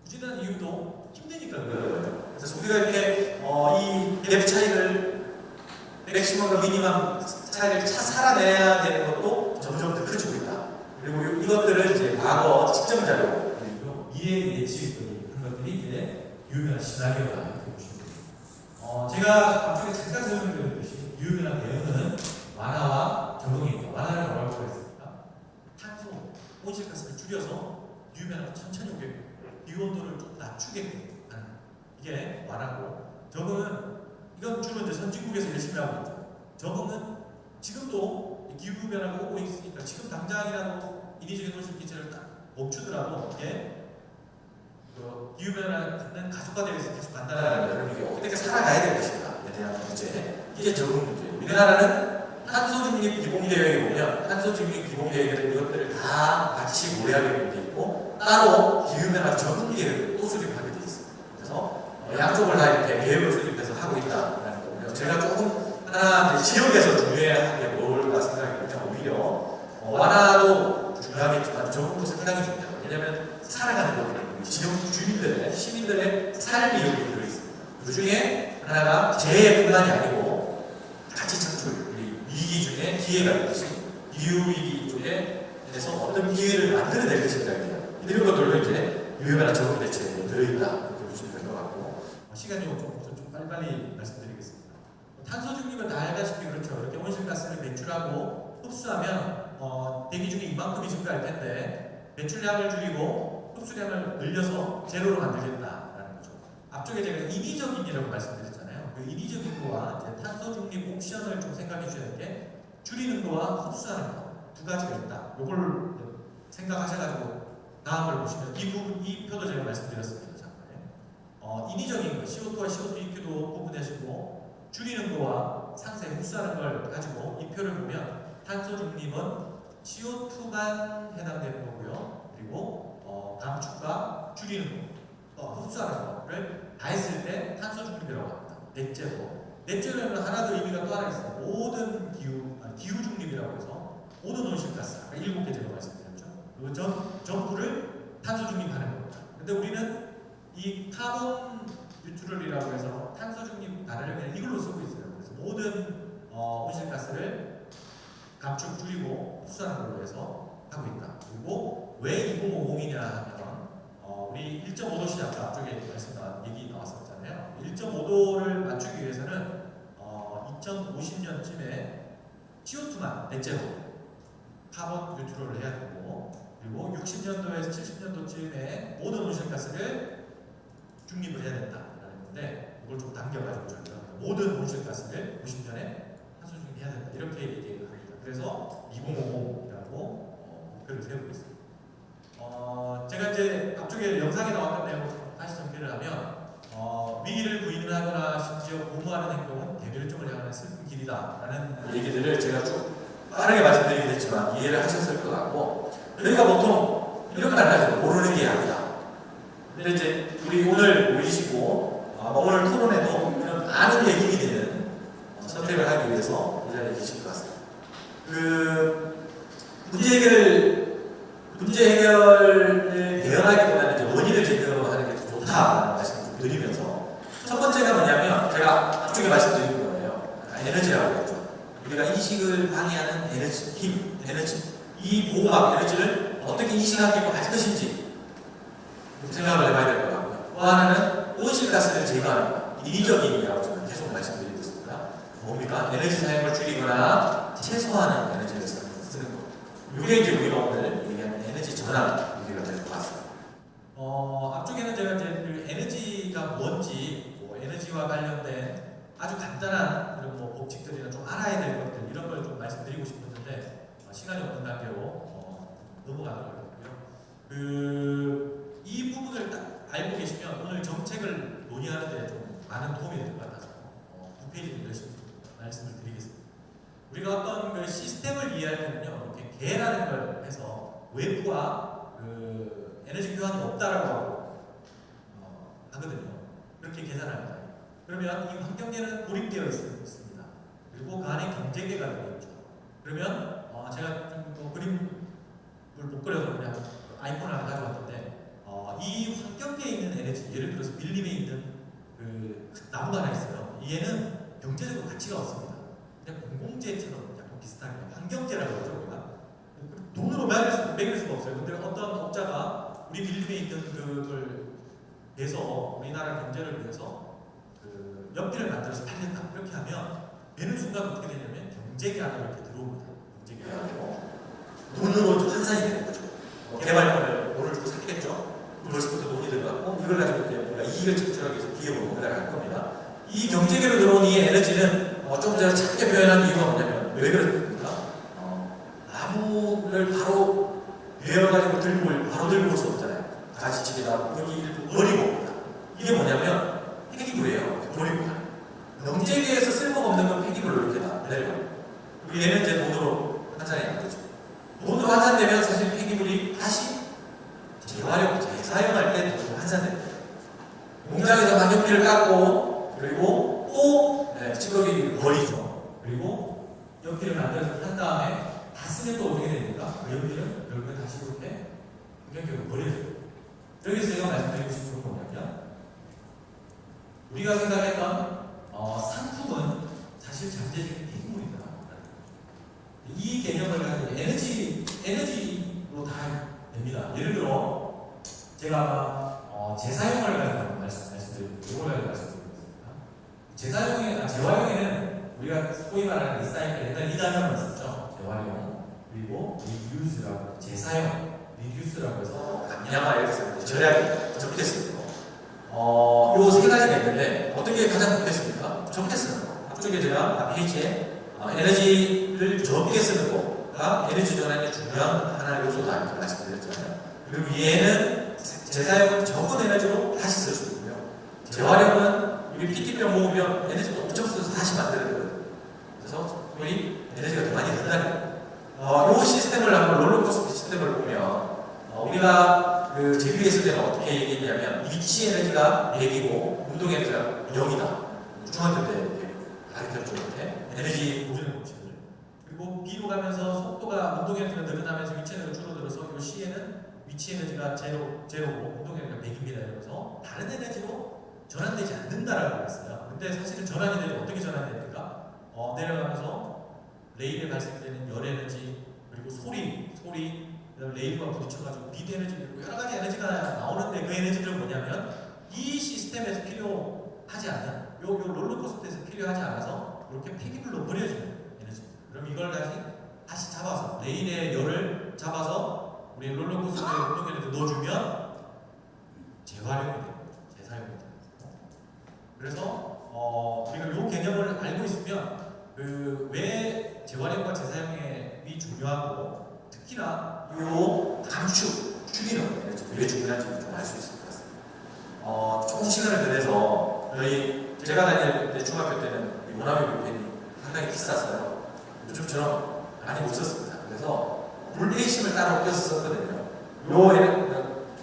부지런한 이유도 힘드니까 그래요. 그래서 우리가 이렇게 이 갭 차이를 맥시멈과 미니멈 차이를 살아내야 되는 것도 점점 더 커지고 있다. 그리고 이것들은 이제 과거 측정 자료 그리고 미래 예측 그런 것들이 이제 유명한 시나리오다 이렇게 보시면 됩니다. 제가 앞쪽에 잠깐 설명드렸듯이 유명한 대응은 완화와 적응입니다. 완화는 뭐라고 했습니까? 탄소 온실가스를 줄여서 유명한 천천히 오게끔 기온도를 좀 낮추게끔 하는 이게 완화고 적응은 이건 주로 이제 선진국에서 열심히 하고 있죠. 적응은 지금도 기후 변화가 오고 있으니까 지금 당장이라도 인위적인 온실기체를 딱 멈추더라도 이게 기후 변화는 가속화되면서 계속 간다는 그런 얘기. 어떻게 살아가야 될 것인가에 대한 문제. 이게 적응 문제예요. 우리나라는 탄소 중립 기본 계획에 보면 탄소 중립 기본 계획에는 이것들을 다 같이 고려하게 돼 있고 따로 기후 변화 적응 계획을 또 수립하게 돼 있습니다. 그래서 양쪽을 다 이렇게 계획을 수립해서 하고 있다라는 거고요. 제가 조금 하나 지역에서 중요한 게 뭘까 생각해 보면 오히려 완화도 중요하겠지만 적응도 상당히 중요해요. 왜냐하면 살아가는 거거든요. 지역 주민들의 시민들의 삶이 여기 들어있습니다. 그 중에 하나가 재해뿐만이 아니고 가치 창출 위기 중에 기회가 있듯이 기후 위기 쪽에서 어떤 기회를 만들어낼 것인가 이런 것들로 이제 유효한 적응 대책에 들어있다 이렇게 보시면 될 것 같고 시간이 좀 빨리빨리 말씀드리겠습니다. 탄소 중립은 다 알다시피 그렇죠. 이렇게 온실가스를 배출하고 흡수하면 대기 중에 이만큼이 증가할 텐데 배출량을 줄이고 흡수량을 늘려서 제로로 만들겠다라는 거죠. 앞쪽에 제가 인위적인이라고 말씀드렸잖아요. 그 인위적인 거와 이제 탄소 중립 옵션을 좀 생각해 주셔야 될 게 줄이는 거와 흡수하는 거 두 가지가 있다. 요걸 생각하셔가지고 다음을 보시면 이 표도 제가 말씀드렸습니다. 인위적인 거 CO2와 CO2 EQ도 구분하시고 줄이는 거와 상세 흡수하는 걸 가지고 이 표를 보면 탄소 중립은 CO2만 해당되는 거고요. 그리고 감축과 줄이는 거, 흡수하는 거를 다 했을 때 탄소 중립이라고 합니다. 넷째로. 넷째로는 하나 더 의미가 또 하나 있어요. 모든 기후 중립이라고 해서 모든 온실가스, 아까 7개 제가 말씀드렸죠. 그 전부를 탄소 중립하는 겁니다. 근데 우리는 이 카본 뉴트럴이라고 해서 탄소 중립 단어를 그냥 이걸로 쓰고 있어요. 그래서 모든 온실가스를 감축 줄이고 흡수하는 걸로 해서 하고 있다. 그리고 왜 2050이냐 하면 우리 1.5도씨 아까 앞쪽에 얘기 나왔었잖아요. 1.5도를 맞추기 위해서는 2050년쯤에 CO2만 넷째로 카본 뉴트럴을 해야 되고, 그리고 60년도에서 70년도쯤에 모든 온실가스를 중립을 해야 된다라는 건데, 이걸 좀 당겨가지고 저희가 모든 온실가스를 90년에 탄소 중립해야 된다 이렇게 얘기를 합니다. 그래서 2050이라고 목표를 세우고 있습니다. 제가 이제 앞쪽에 영상에 나왔던 내용을 다시 정리를 하면 위기를 부인하거나 심지어 고무하는 행동은 대멸종을 향하는 슬픈 길이다라는 얘기들을 제가 쭉 빠르게 말씀드리긴 했지만 이해를 하셨을 것 같고, 저희가 보통 이런 말 하죠. 모르는 게 아니다. 근데 이제 우리 오늘 모이시고 오늘 토론에도 이런 아는 얘기이 되는 선택을 하기 위해서 이 자리에 계실 것 같습니다. 그 문제 해결을 대응하기보다는 이제 원인을 제거하는 게 더 좋다라는 말씀을 좀 드리면서, 첫 번째가 뭐냐면 제가 앞쪽에 말씀드린 거예요. 에너지라고 했죠. 우리가 인식을 방해하는 에너지, 힘, 에너지, 이 보호막 에너지를 어떻게 인식하기로 할 것인지 생각을 해봐야 될 것 같고요. 또 하나는 온실가스를 제거하는 것, 인위적인이라고 저는 계속 말씀드리고 있습니다. 뭡니까? 에너지 사용을 줄이거나 최소화하는 에너지를 쓰는 것. 이게 이제 우리가 오늘 얘기하는 에너지 전환 얘기가 될 것 같습니다. 앞쪽에는 제가 이제 그 에너지가 뭔지, 에너지와 관련된 아주 간단한 그런 법칙들이나 좀 알아야 될 것들 이런 걸 좀 말씀드리고 싶었는데 시간이 없는 관계로 넘어가도록 하고요. 이 부분을 딱 알고 계시면 오늘 정책을 논의하는데 좀 많은 도움이 될 것 같아서 9페이지 열심히 말씀을 드리겠습니다. 우리가 어떤 그 시스템을 이해할 때는요, 이렇게 개라는 걸 해서 외부와 그 에너지 교환이 없다라고 하고 하거든요. 그렇게 계산합니다. 그러면 이 환경계는 고립되어 있습니다. 그리고 그 안에 경제계가 들어있죠. 그러면 제가 좀 그림을 못 그려서 그냥 아이콘을 하나 가져왔는데 이 환경계에 있는 에너지, 예를 들어서 밀림에 있는 그 나무가 하나 있어요. 얘는 경제적으로 가치가 없습니다. 그냥 공공재처럼 약간 비슷하게 환경재라고 하죠 우리가. 돈으로 매길 수가 없어요. 근데 어떤 업자가 우리 밀림에 있는 그걸 내서 우리나라 경제를 위해서 그 연필을 만들어서 팔린다 이렇게 하면 매는 순간 어떻게 되냐면 경제계 안으로 이렇게 들어옵니다. 경제계 안으로 돈으로 환산이 되는 거죠. 개발권을 돈을 주고 샀겠죠. 벌써부터 돈이 들어갔고 이걸 가지고 우리가 이익을 창출하기 위해서 기업을 뭔가를 할 겁니다. 이 경제계로 들어온 이 에너지는 좀 전에 작게 표현한 이유가 뭐냐면 왜 그렇습니까? 나무를 바로 베어가지고 바로 들고 올 수 없잖아요. 가지치기나 여기 일부 버리고 옵니다. 이게 뭐냐면 폐기물이에요. 버리고 가요. 경제계에서 쓸모가 없는 건 폐기물로 이렇게 내려가요. 그리고 얘는 이제 돈으로 환산이 안 되죠. 돈으로 환산되면 사실 폐기물이 다시 재활용, 재사용할 때 돈 환산됩니다. 공장에서 방역기를 깎고 그리고 또 찌꺼기 버리죠. 그리고 연필을 만들어서 한 다음에 다 쓰면 또 어떻게 됩니까? 그 연필은 결국에 다시 이렇게 환경적으로 버려져요. 여기서 제가 말씀드리고 싶은 건 뭐냐면 우리가 생각했던 상품은 사실 잠재적인 폐기물이다. 이 개념을 가지고 에너지로 다 됩니다. 예를 들어 제가 재사용을 가지고 말씀드리고 이걸 가지고 말씀드리겠습니다. 재활용에는 우리가 소위 말하는 리사이클, 옛날 이 단어를 썼죠. 재활용, 그리고 리듀스라고, 재사용, 리듀스라고 해서 감량화 이렇게 썼는데 절약이 적게 쓰는 거. 요 세 가지가 있는데 어떻게 가장 적게 씁니까? 적게 쓰는 거. 앞쪽에 제가 페이지에 에너지를 적게 쓰는 거가 에너지 전환의 중요한 하나의 요소다 이렇게 말씀드렸잖아요. 그리고 얘는 재사용은 적은 에너지로 다시 쓸 수 있고요. 재활용은 우리 PT병 모으면 에너지도 엄청 써서 다시 만드는 거예요. 그래서 우리 에너지가 더 많이 든다는 거예요. 이 시스템을 한번 롤러코스터 시스템을 보면 우리가 그 제비했을 때는 어떻게 얘기했냐면 위치 에너지가 100이고 운동 에너지가 0이다. 중학교 때 가르쳤죠. 에너지 모르는 법칙을. 그리고 B 위로 가면서 속도가 운동 에너지가 늘어나면서 위치 에너지가 줄어들어서 이 C에는 위치 에너지가 제로고 운동 에너지가 100입니다. 이러면서 다른 에너지로 전환되지 않는다라고 했어요. 근데 사실은 전환이 되면 어떻게 전환이 됩니까? 내려가면서 레일에 발생되는 열 에너지 그리고 소리 그다음에 레일과 부딪혀가지고 빛 에너지 그리고 여러 가지 에너지가 나오는데 그 에너지들은 뭐냐면 이 시스템에서 필요하지 않는 요 롤러코스터에서 필요하지 않아서 이렇게 폐기물로 버려지는 에너지. 그럼 이걸 다시 잡아서 레일의 열을 잡아서 우리 롤러코스터에 운동 에너지 넣어주면 재활용이 됩니다. 재사용이 됩니다. 그래서 우리가 이 개념을 알고 있으면 왜 재활용과 재사용이 중요하고 특히나 이 감축, 줄이는 왜 중요한지 좀 알 수 있을 것 같습니다. 조금 시간을 들여서 제가 다닐 때 중학교 때는 이 모나미 볼펜이 상당히 비쌌어요. 요즘처럼 많이 못 썼습니다. 그래서 볼펜심을 따로 껴서 썼거든요.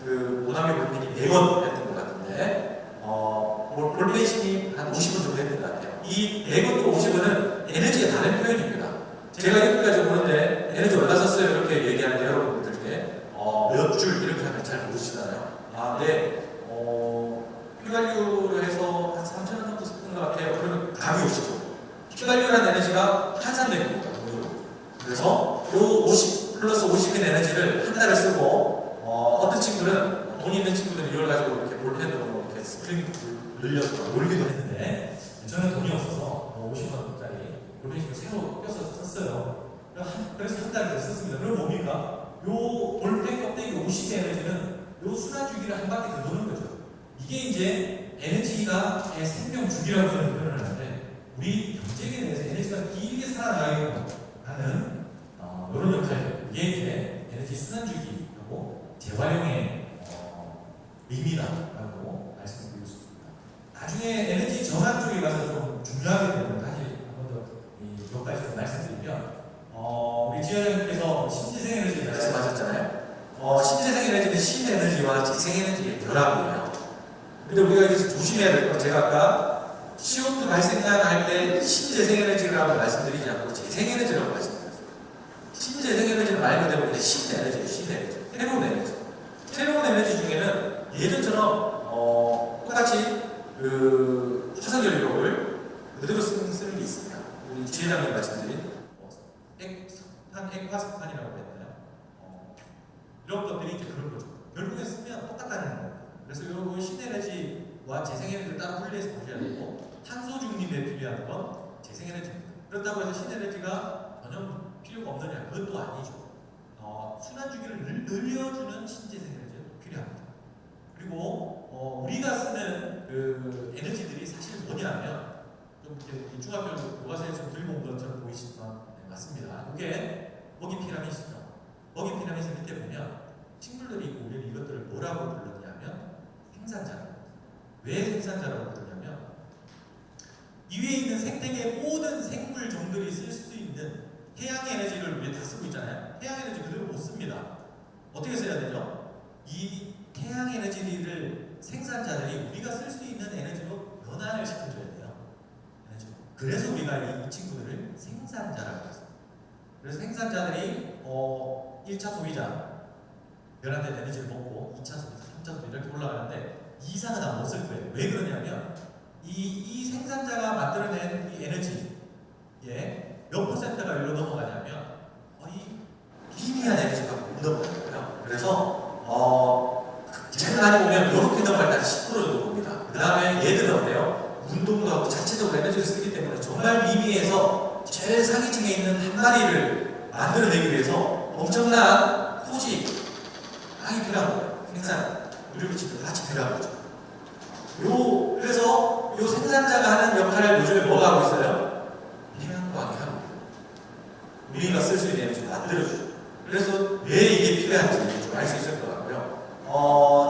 그 모나미 볼펜이 100원 했던 것 같은데 볼펜심이 한 50원 정도 했던 것 같아요. 이 100원과 50원은 에너지의 다른 표현입니다. 제가 여기까지 오는데 에너지 얼마 썼어요? 이렇게 얘기하는데 여러분들께 몇 줄 이렇게 하면 잘 모르시잖아요. 네. 피관리를 해서 한 3,000원 정도 썼던 것 같아요. 그러면 감이 오시죠. 피관리라는 에너지가 환산됩니다. 그래서 요 50 플러스 50인 에너지를 한 달을 쓰고 어떤 친구는 돈 있는 친구들은 이걸 가지고 이렇게 볼펜으로 이렇게 스프링 늘려서 놀기도 했는데 저는 돈이 없어서 50원짜리 볼펜을 새로 껴서 썼어요. 그래서 한 달을 썼습니다. 그럼 뭡니까? 요 볼펜 껍데기 50의 에너지는 요 순환 주기를 한 바퀴 더 도는 거죠. 이게 이제 에너지가 생명 주기라고 저는 표현을 하는데 우리 경제에 대해서 에너지가 길게 살아나가게 하는 이런 역할 이게 이제 에너지 순환 주기하고 재활용의 의미다라고 말씀드리고 싶습니다. 나중에 에너지 전환 쪽에 가서 좀 중요하게 되는 다시 한 번 더 몇 가지 좀 말씀드리면 우리 지현님께서 신재생 에너지 말씀하셨잖아요. 신재생 에너지는 신에너지와 재생에너지의 결합이에요. 근데 우리가 여기서 조심해야 될 건 제가 아까 CO2 발생할 때 신재생에너지라고 말씀드리지 않고 재생에너지라고 말씀드렸어요. 신재생에너지는 말 그대로 그냥 신에너지예요. 신에너지. 새로운 에너지. 새로운 에너지 중에는 예전처럼 똑같이 그 화석연료를 그대로 쓰는 게 있습니다. 우리 지회장님 말씀드린 액화석탄이라고 했나요? 이런 것들이 이제 그런 거죠. 결국에 쓰면 똑같다는 거예요. 그래서 이 신에너지와 재생에너지를 따로 분리해서 보셔야 되고 탄소 중립에 필요한 건 재생에너지입니다. 그렇다고 해서 신에너지가 전혀 필요가 없느냐? 그것도 아니죠. 순환 주기를 늘려주는 신재생에너지가 필요합니다. 그리고 우리가 쓰는 그 에너지들이 사실 뭐냐면 좀 이렇게 중학교 교과서에 좀 들고 온 것처럼 보이시지만 맞습니다. 이게 먹이 피라미드죠. 먹이 피라미드 밑에 보면 식물들이 있고 우리는 이것들을 뭐라고 부르냐면 생산자라고. 왜 생산자라고 부르냐면 이 위에 있는 생태계 모든 생물 종들이 쓸 수 있는 해양 에너지를 우리 다 쓰고 있잖아요. 해양 에너지 그대로 못 씁니다. 어떻게 써야 되죠? 이 해양 에너지를 생산자들이 우리가 쓸 수 있는 에너지로 변환을 시켜줘야 돼요. 에너지로. 그래서 우리가 이 친구들을 생산자라고 했어요. 그래서 생산자들이 1차 소비자 변환된 에너지를 먹고 2차 소비자, 3차 소비자 이렇게 올라가는데 이상은 다 못 쓸 거예요. 왜 그러냐면 이 생산자가 만들어낸 이 에너지에 몇 퍼센트가 여기로 넘어가냐면 거의 희미한 에너지가 못 넘어가요. 그래서 제가 많이 보면 이렇게 넘어갈 때 10% 정도 봅니다. 그 다음에 얘들은 어때요? 운동도 하고 자체적으로 에너지를 쓰기 때문에 정말 미미해서 제일 상위 층에 있는 한 마리를 만들어내기 위해서 엄청난 토지, 땅이 필요한 거예요. 생산, 의료기치도 같이 필요한 거죠. 그래서 이 생산자가 하는 역할을 요즘에 뭐가 하고 있어요? 태양광이 하는 거예요. 우리가 쓸 수 있는 에너지를 만들어주죠. 그래서 왜 이게 필요한지 좀 알 수 있을 것 같고요.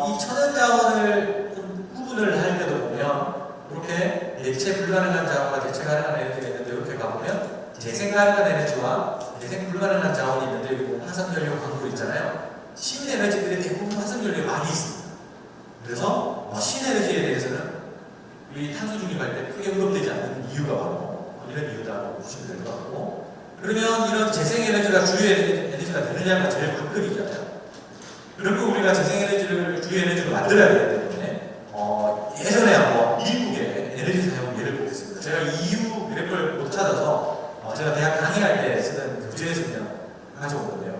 이 천연자원을 좀 구분을 할 때도 보면 이렇게 대체 불가능한 자원과 대체 가능한 에너지가 있는데 이렇게 가보면 재생 가능한 에너지와 재생 불가능한 자원이 있는데 여기 화석연료 광물 있잖아요. 신에너지들이 대부분 화석연료가 많이 있습니다. 그래서 신에너지에 대해서는 이 탄소 중립할 때 크게 언급되지 않는 이유가 바로 이런 이유다라고 보시면 될 것 같고 그러면 이런 재생에너지가 주요 에너지가 되느냐가 제일 관건이잖아요. 결국 우리가 재생에너지를 주요 에너지로 만들어야 되기 때문에 예전에 한번 미국의 에너지 사용 예를 보겠습니다. 제가 EU 그래프를 못 찾아서 제가 대학 강의할 때 쓰는 그 주제에서 그냥 가져온 건데요.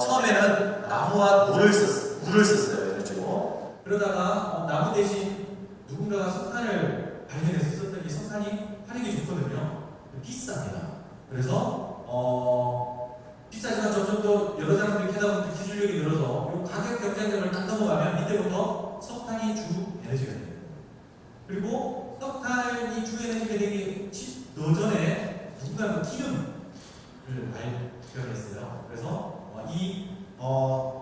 처음에는 나무와 물을 썼어요. 에너지로. 그러다가 나무 대신 누군가가 석탄을 발견해서 썼더니 석탄이 화력이 좋거든요. 비쌉니다. 그래서 비싸지만 점점 더 여러 사람들이 캐다 보면 기술력이 늘어서 이 가격 경쟁력을 딱 넘어가면 이때부터 석탄이 주 에너지가 됩니다. 그리고 석탄이 주 에너지가 되기 더 전에 누군가 기름을 발견했어요. 그래서 이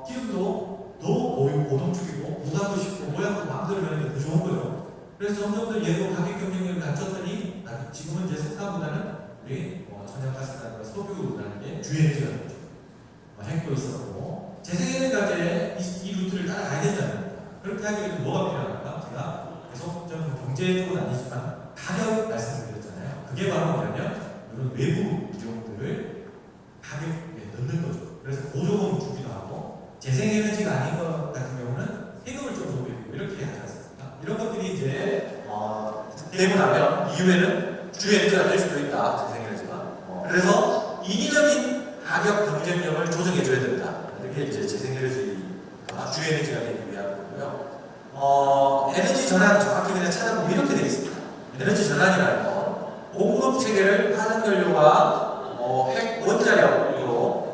기름도 더 고동축이고 보관도 쉽고 모양도 마음대로 하는 게 더 좋은 거죠. 그래서 점점 더 얘도 가격 경쟁력을 갖췄더니 지금은 이제 석탄보다는 우리 천연가스라든가 석유라는 게 주 에너지가 되죠. 핵도 있었고 재생에너지가 이제 이 루트를 따라가야 된다는 겁니다. 그렇게 하기 위해서 뭐가 필요한가? 제가 계속 좀 경제 쪽은 아니지만 가격 말씀드렸잖아요. 그게 바로 뭐냐면 이런 외부 비용들을 가격에 넣는 거죠. 그래서 보조금 주기도 하고 재생에너지가 아닌 것 같은 경우는 세금을 좀 높이고 이렇게 하지 않습니까? 이런 것들이 이제 되고 나면 이후에는 주 에너지가 될 수도 있다. 재생에너지가. 그래서 인위적인 가격 경쟁력을 조정해줘야 된다. 이렇게 이제 재생에너지가 주 에너지가 되기 위한 거고요. 에너지 전환 정확히 그냥 찾아보면 이렇게 되어 있습니다. 에너지 전환이라는 건 공급 체계를 화석연료와 핵 원자력으로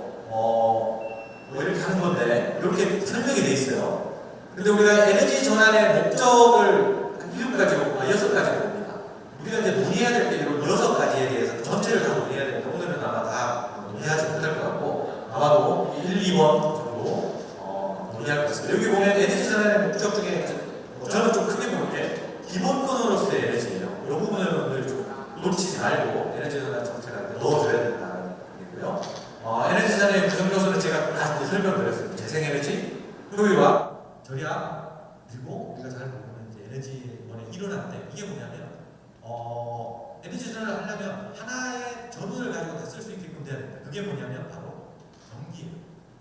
이렇게 하는 건데 이렇게 설명이 되어 있어요. 근데 우리가 에너지 전환의 목적을 한 7가지고 6가지고 봅니다. 우리가 이제 논의해야 될 게 이런 6가지에 대해서 전체를 다 논의해야 되는데 오늘은 아마 다 논의하지 못할 것 같고 아마도 1, 2번 정도 논의할 것 같습니다. 여기 보면 에너지 전환의 목적 중에 저는 좀 크게 보는 게 기본권으로서의 에너지예요. 이 부분을 오늘 좀 놓치지 말고 에너지 전환 정책을 넣어줘야 된다는 얘기고요. 에너지 전환의 구성 요소는 제가 다 설명드렸습니다. 재생에너지, 효율화, 절약, 그리고 우리가 잘 보면 이제 에너지원의 일원인데 이게 뭐냐면 에너지 전환을 하려면 하나의 전원을 가지고 다 쓸 수 있게끔 돼야 됩니다. 그게 뭐냐면 바로 전기예요.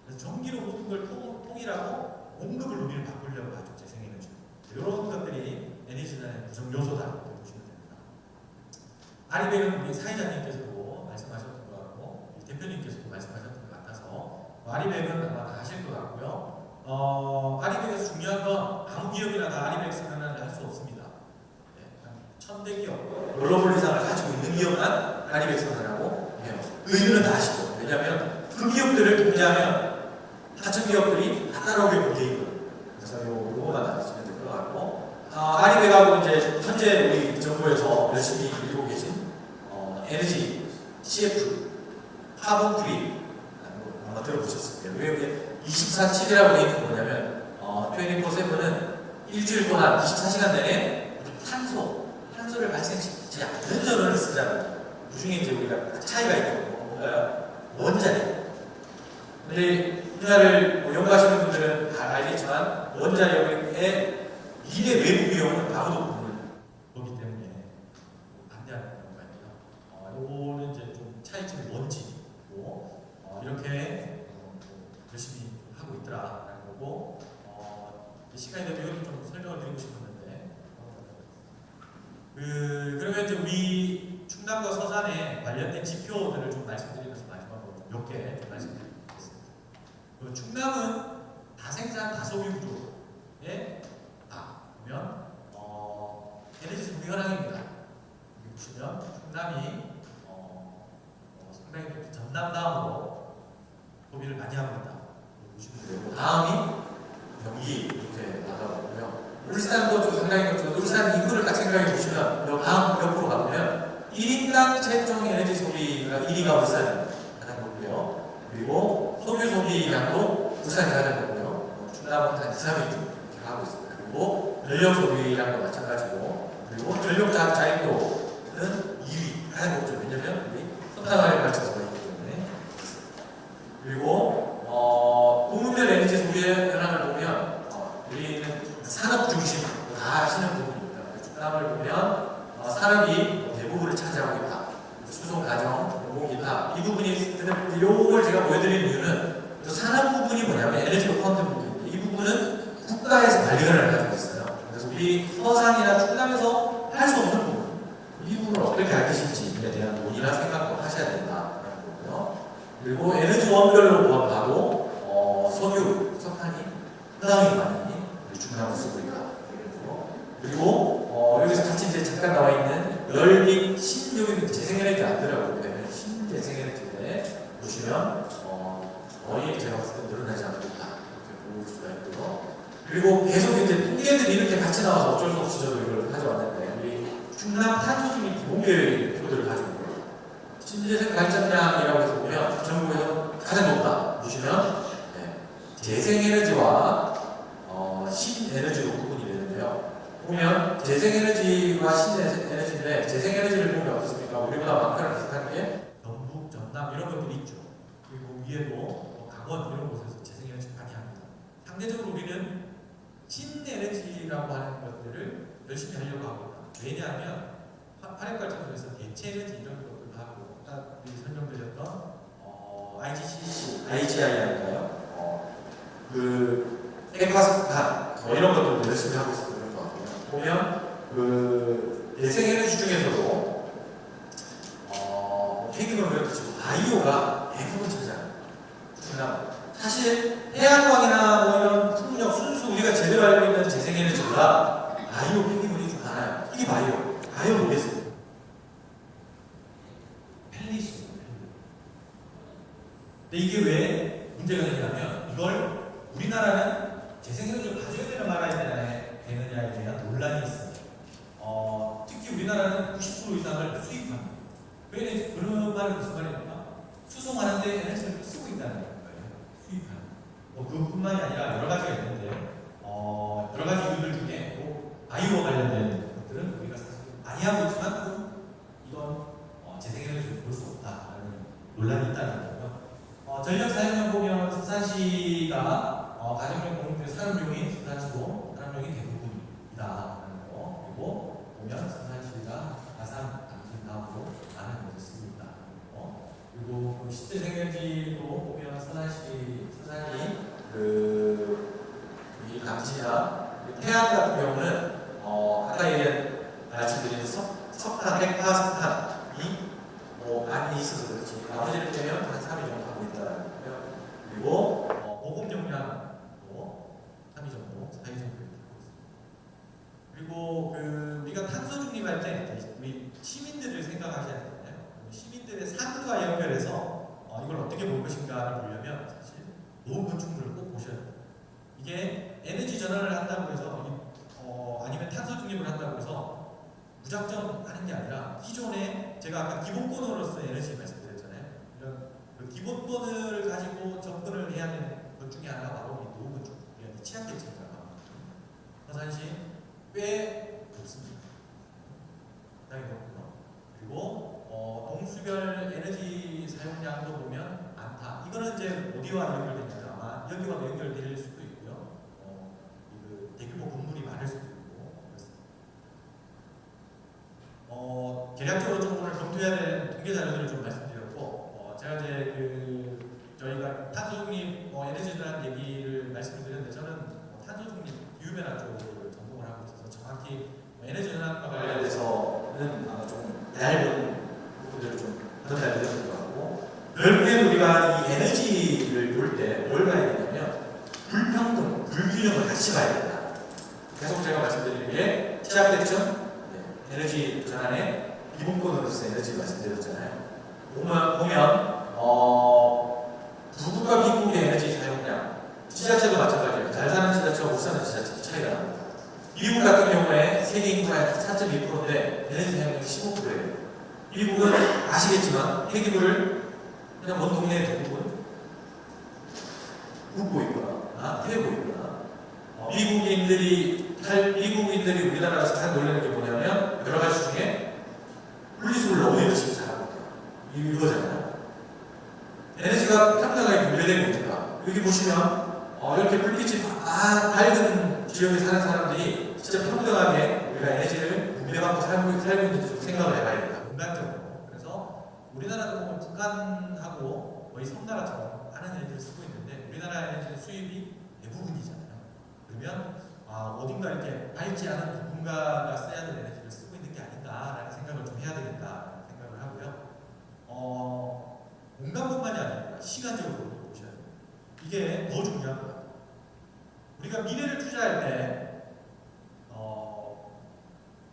그래서 전기로 모든 걸 통일하고 공급을 우리는 바꾸려고 하죠. 재생에너지. 이런 것들이 에너지 전환의 구성 요소다 이렇게 보시면 됩니다. 아리백은 우리 사회자님께서도 말씀하셨던 것 같고 대표님께서도 말씀하셨던 것 같아서 아리백은 아마 다 하실 것 같고요. 아리백에서 중요한 건 아무 기업이나 다 아리백 선언을 할 수 없습니다. 네, 1000대 기업, 글로벌 이상을 가지고 있는 기업만 아리백 선언하고 해요. 그 이유는 다 아시죠? 왜냐하면 그 기업들을 통제하면 하청 기업들이 다 따라오게 문제인 거예요. 그래서 요거만 아시면 될 것 같고 아리백하고 이제 현재 우리 정부에서 열심히 밀고 계신 에너지 CF, 카본 프리 아마 들어보셨을 거예요. 왜 24/7이라고 되어 있는 게 뭐냐면 24/7은 일주일 동안 24시간 내내 탄소를 발생시키지 않는 전원을 쓰잖아요. 그 중에 이제 우리가 차이가 있거든요. 뭔가요? 원자력. 근데 분야를 연구하시는 분들은 다 알겠지만 원자력의 미래 외부 비용은 아무도 모르는 거기 때문에 반대하는 경우가 있고요. 요거는 이제 좀 차이점이 뭔지고 이렇게 열심히 하고 있더라라는 거고 시간이 되면 이것도 좀 설명을 드리고 싶었는데 그러면 이제 우리 충남과 서산에 관련된 지표들을 좀 말씀드리면서 마지막으로 몇 개 말씀드리겠습니다. 충남은 다생산 다소비 구조에 보면 에너지 소비 현황입니다. 여기 보시면 충남이 상당히 전남 다음으로 소비를 많이 하고 있다. 보시면 되고 다음이 경기 이렇게 나가고요. 울산도 좀 상당히 높죠. 울산 인구를 딱 생각해 보시면 다음 옆으로 가보면 1인당 최종 에너지 소비가 1위가 울산이 가장 높고요. 그리고 석유 소비량도 울산이 가장 높고요. 충남은 한 2, 3위 이렇게 하고 있습니다. 그리고 전력 소비량도 마찬가지고 그리고 전력 자립도는 2위 가장 높죠. 왜냐면 우리 석탄화에 맞춰서 있기 때문에 그리고 부문별 에너지 소비의 현황을 보면 우리는 산업 중심 다 아시는 부분입니다. 충남을 보면 산업이 대부분을 차지하고 있다. 수송, 가정, 공기타 요걸 제가 보여드리는 이유는 요 산업 부분이 뭐냐면 에너지 포함된 부분인데 이 부분은 국가에서 관리권을 가지고 있어요. 그래서 우리 서산이나 충남에서 할 수 없는 부분 이 부분을 어떻게 할 것인지에 대한 논의나 생각도 하셔야 된다라는 거고요. 그리고 에너지원별로 보합하고 석유, 석탄이 상당히 많이 우리 충남을 쓰고 있다. 그리고 여기서 같이 이제 잠깐 나와 있는 열 및 여기는 재생에너지 안 들어가고 있는데 신재생에너지인데 보시면 거의 제가 봤을 때 늘어나지 않고 있다 이렇게 볼 수가 있고요. 그리고 계속 이제 통계들이 이렇게 같이 나와서 어쩔 수 없이 저도 이걸 가져왔는데 우리 충남 탄소중립 기본계획 표들을 가지고 있고요. 신재생 발전량이라고 해서 보면 전국에서 가장 높다 보시면 재생에너지와 신에너지로 구분이 되는데요. 보면 재생에너지와 신에너지인데 재생에너지를 보면 어떻습니까? 우리보다 많거나 비슷한 게 경북, 전남 이런 것들이 있죠. 그리고 위에도 강원 이런 곳에서 재생에너지 많이 합니다. 상대적으로 우리는 신에너지라고 하는 것들을 열심히 하려고 하고 있다. 왜냐하면 화력발전소에서 대체에너지 이런 것들도 하고 아까 설명드렸던 IGCC, IGI인가요? 그 핵화석탄 이런 것들도 열심히 하고 있어요. 보면 그 재생에너지 중에서도 폐기물 그렇죠. 바이오가 대부분 차지합니다. 사실 태양광이나 뭐 이런 풍력, 순수 우리가 제대로 알고 있는 재생에너지보다 바이오 폐기물이 좀 많아요. 이게 바이오 뭐겠어요? 펠리스. 근데 이게 왜 문제가 되냐면 이걸 우리나라는 재생에너지를 가져야 되는 되느냐에 대한 논란이 있습니다. 특히 우리나라는 90% 이상을 수입합니다. 왜 그런 말은 무슨 말입니까? 수송하는데 에너지를 쓰고 있다는 거예요. 수입하는. 그뿐만이 아니라 여러 가지가 있는데 여러 가지 이유들 중에 바이오와 관련된 것들은 우리가 사실 많이 하고 있지만 이건 재생에너지를 볼 수 없다라는 논란이 있다는 거고요. 전력 사용량 보면 서산시가 가정용 공급대 산업용이 서산시고 산업용이 대부분이다라는 거. 그리고 보면 서산시가 가산 당신 다음으로 많은 것을 쓰고 있다는 거. 그리고 신재생에너지도 보면 서산이 이 감지나 태양 같은 경우는 아까 말씀드린 석탄, 핵화석탄이 많이 있어서 그렇지 나머지를 빼면 한 3위 정도 하고 있다는 거고요. 그리고 보급 용량도 3위 정도, 4위 정도 하고 있습니다. 그리고 우리가 탄소 중립할 때 우리 시민들을 생각하셔야 되잖아요. 시민들의 삶과 연결해서 이걸 어떻게 볼 것인가를 보려면 사실 노후 건축물을 꼭 보셔야 돼요. 이게 에너지 전환을 한다고 해서 아니면 탄소 중립을 한다고 해서 무작정 하는 게 아니라 기존에 제가 아까 기본권으로서 에너지 말씀드렸잖아요. 이런 기본권을 가지고 접근을 해야 되는 것 중에 하나가 바로 이 노후 건축, 취약계층이라고 합니다. 서산시 꽤 높습니다. 상당히 높고요. 그리고 동수별 에너지 사용량도 보면 많다. 이거는 이제 어디와 연결되냐면 아마 여기와 연결될 수도 있고요. 대규모 건물이 많을 수도 있고 그렇습니다. 계략적으로 좀 오늘 검토해야 되는 통계 자료들을 좀 말씀드렸고 제가 이제 저희가 탄소 중립 에너지에 대한 얘기를 말씀드렸는데 저는 탄소 중립 기후변화 쪽을 전공을 하고 있어서 정확히 에너지 전환과 관련해서는 아마 좀 얇은 부분들을 좀 전달해 드리는 것 같고 결국엔 우리가 이 에너지를 볼 때 뭘 봐야 되냐면 불평등, 불균형을 같이 봐야 된다. 계속 제가 말씀드린 게 시작됐죠? 에너지 전환의 기본권으로서 에너지 말씀드렸잖아요. 보면 부국과 미국의 에너지 사용량 지자체도 마찬가지예요. 잘 사는 지자체와 못 사는 지자체 차이가 납니다. 미국 같은 경우에 세계 인구의 4.2%인데 에너지 사용량이 15%예요. 미국은 아시겠지만 폐기물을 그냥 먼 동네에 대부분 굽고 있거나 태우고 있거나 미국인들이 우리나라에서 가장 놀라는 게 뭐냐면 여러 가지 중에 분리수거를 너무 열심히 잘하고 있다. 이거잖아요. 에너지가 평등하게 분배되고 있다. 여기 보시면 이렇게 불빛이 밝은 지역에 사는 사람들이 진짜 평등하게 우리가 에너지를 분배받고 살고 있는지 좀 생각을 해봐야 된다. 인간적으로. 그래서 우리나라도 보면 북한하고 거의 섬나라처럼 많은 에너지를 쓰고 있는데 우리나라 에너지는 수입이 대부분이잖아요. 그러면 어딘가 이렇게 밝지 않은 누군가가 써야 될 에너지를 쓰고 있는 게 아닌가라는 생각을 좀 해야 되겠다라는 생각을 하고요. 공간뿐만이 아니라 시간적으로 보셔야 돼요. 이게 더 중요한 것 같아요. 우리가 미래를 투자할 때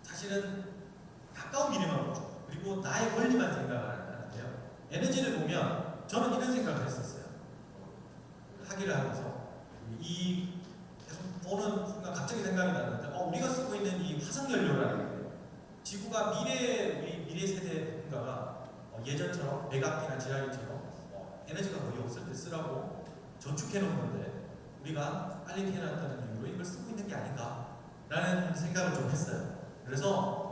사실은 가까운 미래만 보죠. 그리고 나의 권리만 생각을 하는데요. 에너지를 보면 저는 이런 생각을 했었어요. 학위를 하면서 계속 보는 순간 갑자기 생각이 났는데 우리가 쓰고 있는 이 화석연료라는 게 지구가 우리 미래 세대 누군가가 예전처럼 백악기나 지하기처럼 에너지가 거의 없을 때 쓰라고 저축해 놓은 건데 우리가 빨리 태어났다는 이유로 이걸 쓰고 있는 게 아닌가라는 생각을 좀 했어요. 그래서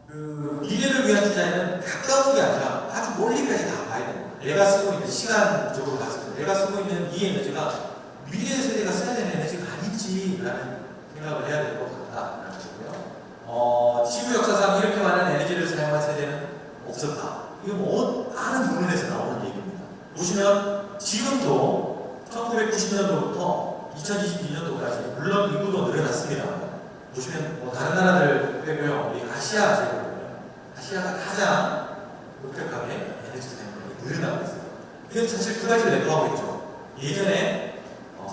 그 미래를 위한 투자에는 가까운 게 아니라 아주 멀리까지 다 봐야 돼요. 내가 쓰고 있는 시간적으로 봤을 때 내가 쓰고 있는 이 에너지가 미래 세대가 써야 되는 에너지가 아니지라는 생각을 해야 될 것 같다라는 거고요. 지구 역사상 이렇게 많은 에너지를 사용한 세대는 없었다. 이거 많은 논문에서 나오는 얘기입니다. 보시면 지금도 1990년도부터 2022년도까지 물론 인구도 늘어났습니다. 보시면 다른 나라들 빼고요. 우리 아시아 지역은요. 아시아가 가장 급격하게 에너지 사용량이 늘어나고 있어요. 이건 사실 두 가지를 내포하고 있죠. 예전에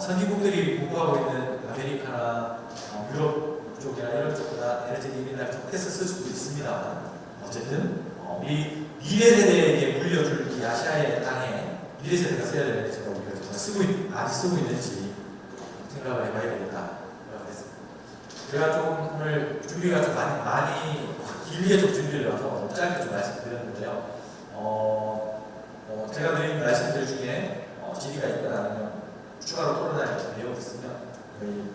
선진국들이 공부하고 있는 아메리카나 유럽 쪽이나 이런 쪽보다 에너지를 옛날에 적게서 쓸 수도 있습니다만 어쨌든 우리 미래 세대에게 물려줄 이 아시아의 땅에 미래 세대가 써야 될 에너지가 우리가 정말 많이 쓰고 있는지 생각을 해봐야 되겠다. 제가 좀 오늘 준비가 좀 많이 길게 좀 준비를 해서 짧게 좀 말씀드렸는데요. 제가 드린 말씀들 중에 질의가 있거나 아니면 추가로 토론할 내용이 있으면 저희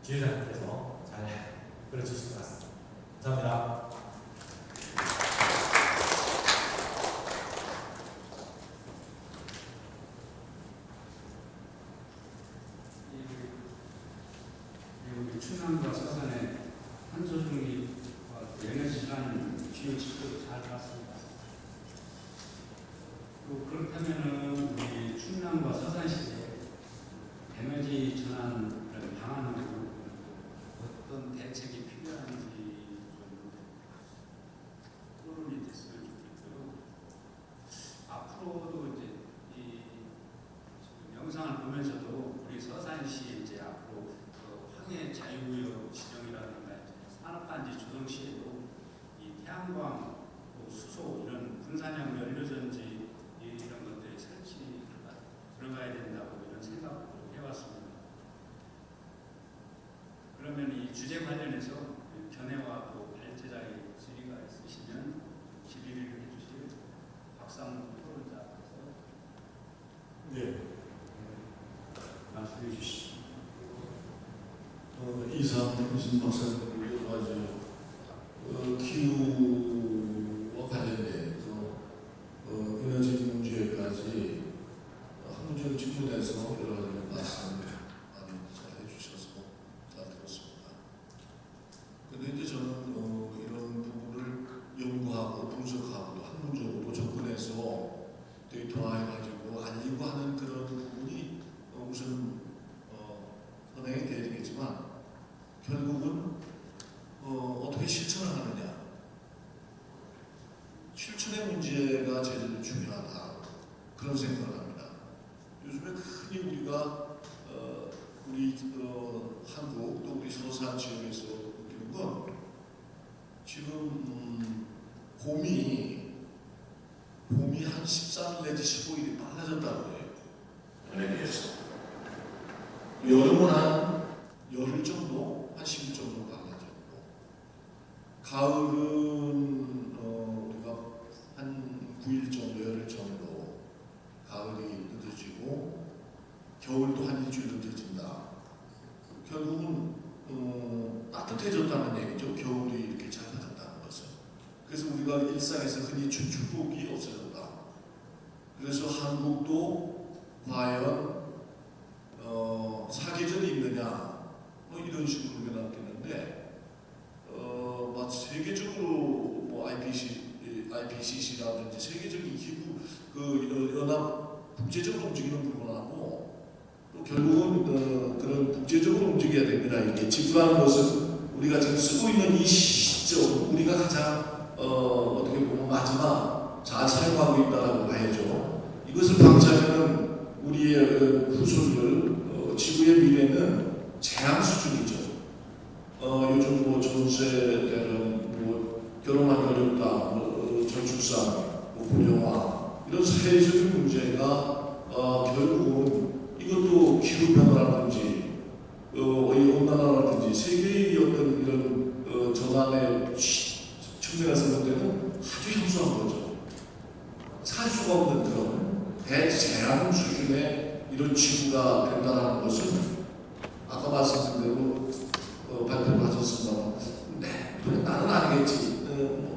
지휘자님께서 잘 끌어주실 것 같습니다. 감사합니다. 우리 충남과 서산의 한소중립 에너지라는 주요 지표를 잘 봤습니다. 그렇다면은 우리 충남과 서산시에 에너지 전환 방안으로 어떤 대책이 필요한지 좀 토론이 됐으면 좋겠고요. 앞으로도 이제 지금 영상을 보면서도 우리 서산시 이제 앞으로 황해 자유구역 지정이라든가 산업단지 조성 시에도 이 태양광, 수소 이런 분산형 연료전지 이런 것들이 설치가 들어가야 된다고 이런 생각을 해왔습니다. 그러면 이 주제 관련해서 견해와 또 발제자의 질의가 있으시면 질의를 해주실 박상무 토론자께서 말씀해 주시죠. 이상무슨 박사님 여러 가지 기후와 관련돼서 에너지 문제까지 한문적으로 직분해서 여러 가지 말씀을 많이 잘 해주셔서 잘 들었습니다. 근데 이제 저는 이런 부분을 연구하고 분석하고 학문적으로 접근해서 데이터화해가지고 알리고 하는 그런 부분이 우선 선행이 되겠지만 결국은 어떻게 실천을 하느냐, 실천의 문제가 제일 중요하다 그런 생각을 합니다. 요즘에 흔히 우리가 우리 한국 또 우리 서산 지역에서 느끼는 건 지금 봄이 한 13일 내지 15일이 빨라졌다고 해요. 연예에 비해서. 여름은 한 열흘 정도, 한 10일 정도 빨라졌고, 가을은 우리가 한 9일 정도, 열흘 정도 가을이 늦어지고, 겨울도 한 일주일 늦어진다. 결국은 따뜻해졌다는 얘기죠. 겨울이 이렇게 짧아졌다는 것은. 그래서 우리가 일상에서 흔히 축복이 없어졌다. 그래서 한국도 과연 사계절이 있느냐 이런 식으로 우리가 남겼는데 세계적으로 IPCC라든지 세계적인 기후 연합 국제적으로 움직이는 부분하고 또 결국은 그런 국제적으로 움직여야 됩니다. 이게 지구라는 것은 우리가 지금 쓰고 있는 이 시점 우리가 가장 어떻게 보면 마지막 잘 사용하고 있다고 봐야죠. 이것을 방치하면 우리의 후손들 지구의 미래는 재앙 수준이죠. 요즘 뭐 전세대는 뭐 결혼하기 어렵다, 저출산, 고령화 이런 사회적인 문제가 결국은 이것도 기후 변화라든지 온난화라든지 세계의 어떤 이런 전환의 측면에서 볼 때는 아주 협소한 거죠. 살 수가 없는 그런 대재앙 수준의 이런 지구가 된다는 것은 아까 말씀드린 대로 발표를 하셨습니다. 네, 나는 아니겠지.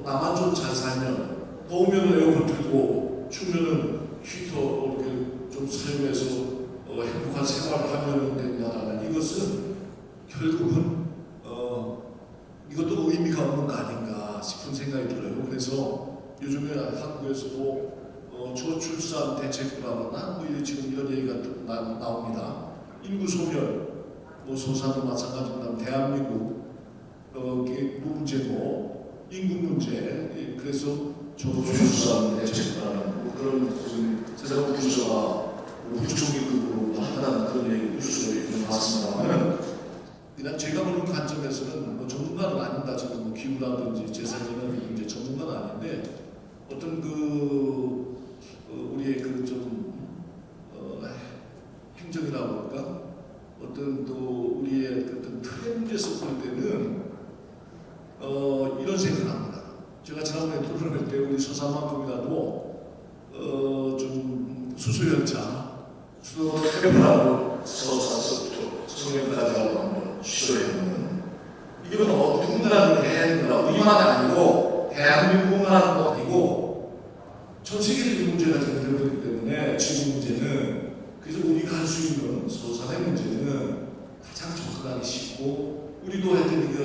나만 좀 잘 살면 더우면 에어컨 틀고 추우면 히터 이렇게 좀 사용해서 행복한 생활을 하면 된다라는 이것은 결국은 이것도 의미가 없는 거 아닌가 싶은 생각이 들어요. 그래서 요즘에 한국에서도 저출산 대책이라거나 뭐 지금 이런 얘기가 나옵니다. 인구 소멸, 뭐 소산도 마찬가지입니다. 대한민국 문제고 인구 문제, 그래서 저출산 대책이라는 뭐 그런 세상 부서가 부총리급으로 하다는 그런 얘기 뉴스를 좀 봤습니다만 그냥 제가 보는 관점에서는 뭐 전문가는 아닙니다. 지금 뭐 기후라든지 재생에너지 문제 전문가는 아닌데 어떤 우리의 행정이라고 할까 어떤 또 우리의 어떤 트렌드에서 볼 때는 이런 생각을 합니다. 제가 지난번에 토론할 때 우리 서산만큼이라도 좀 수소열차 수소태블하고 수소열차라고 한번 시도해보는 이건 누군가는 우리만 아니고 대한민국만 하는 거 아니고 전 세계적인 문제가 지금 되어있기 때문에 지구 문제는 그래서 우리가 할 수 있는 소산의 문제는 가장 접근하기 쉽고 우리도 하여튼 이거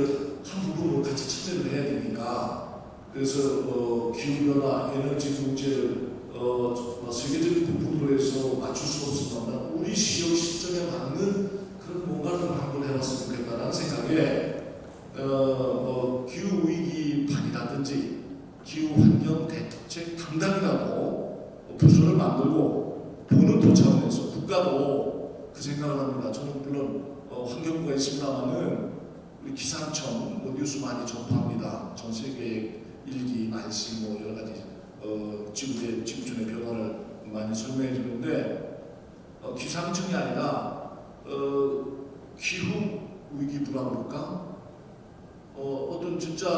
한 부분으로 같이 참여를 해야 되니까 그래서 기후변화 에너지 문제를 세계적인 부분으로 해서 맞출 수 없지만 우리 지역 시점에 맞는 그런 뭔가를 한번 해봤으면 좋겠다는 생각에 기후 위기판이라든지 기후 환경 대책 담당이라고 부서를 만들고 보는 도 차원에서 국가도 그 생각을 합니다. 저는 물론 환경부가 있습니다만은 우리 기상청 뉴스 많이 전파합니다. 전 세계의 일기, 날씨 뭐 여러 가지 지구촌의 변화를 많이 설명해 주는데 기상청이 아니라 기후 위기부라고 할까? 어떤 진짜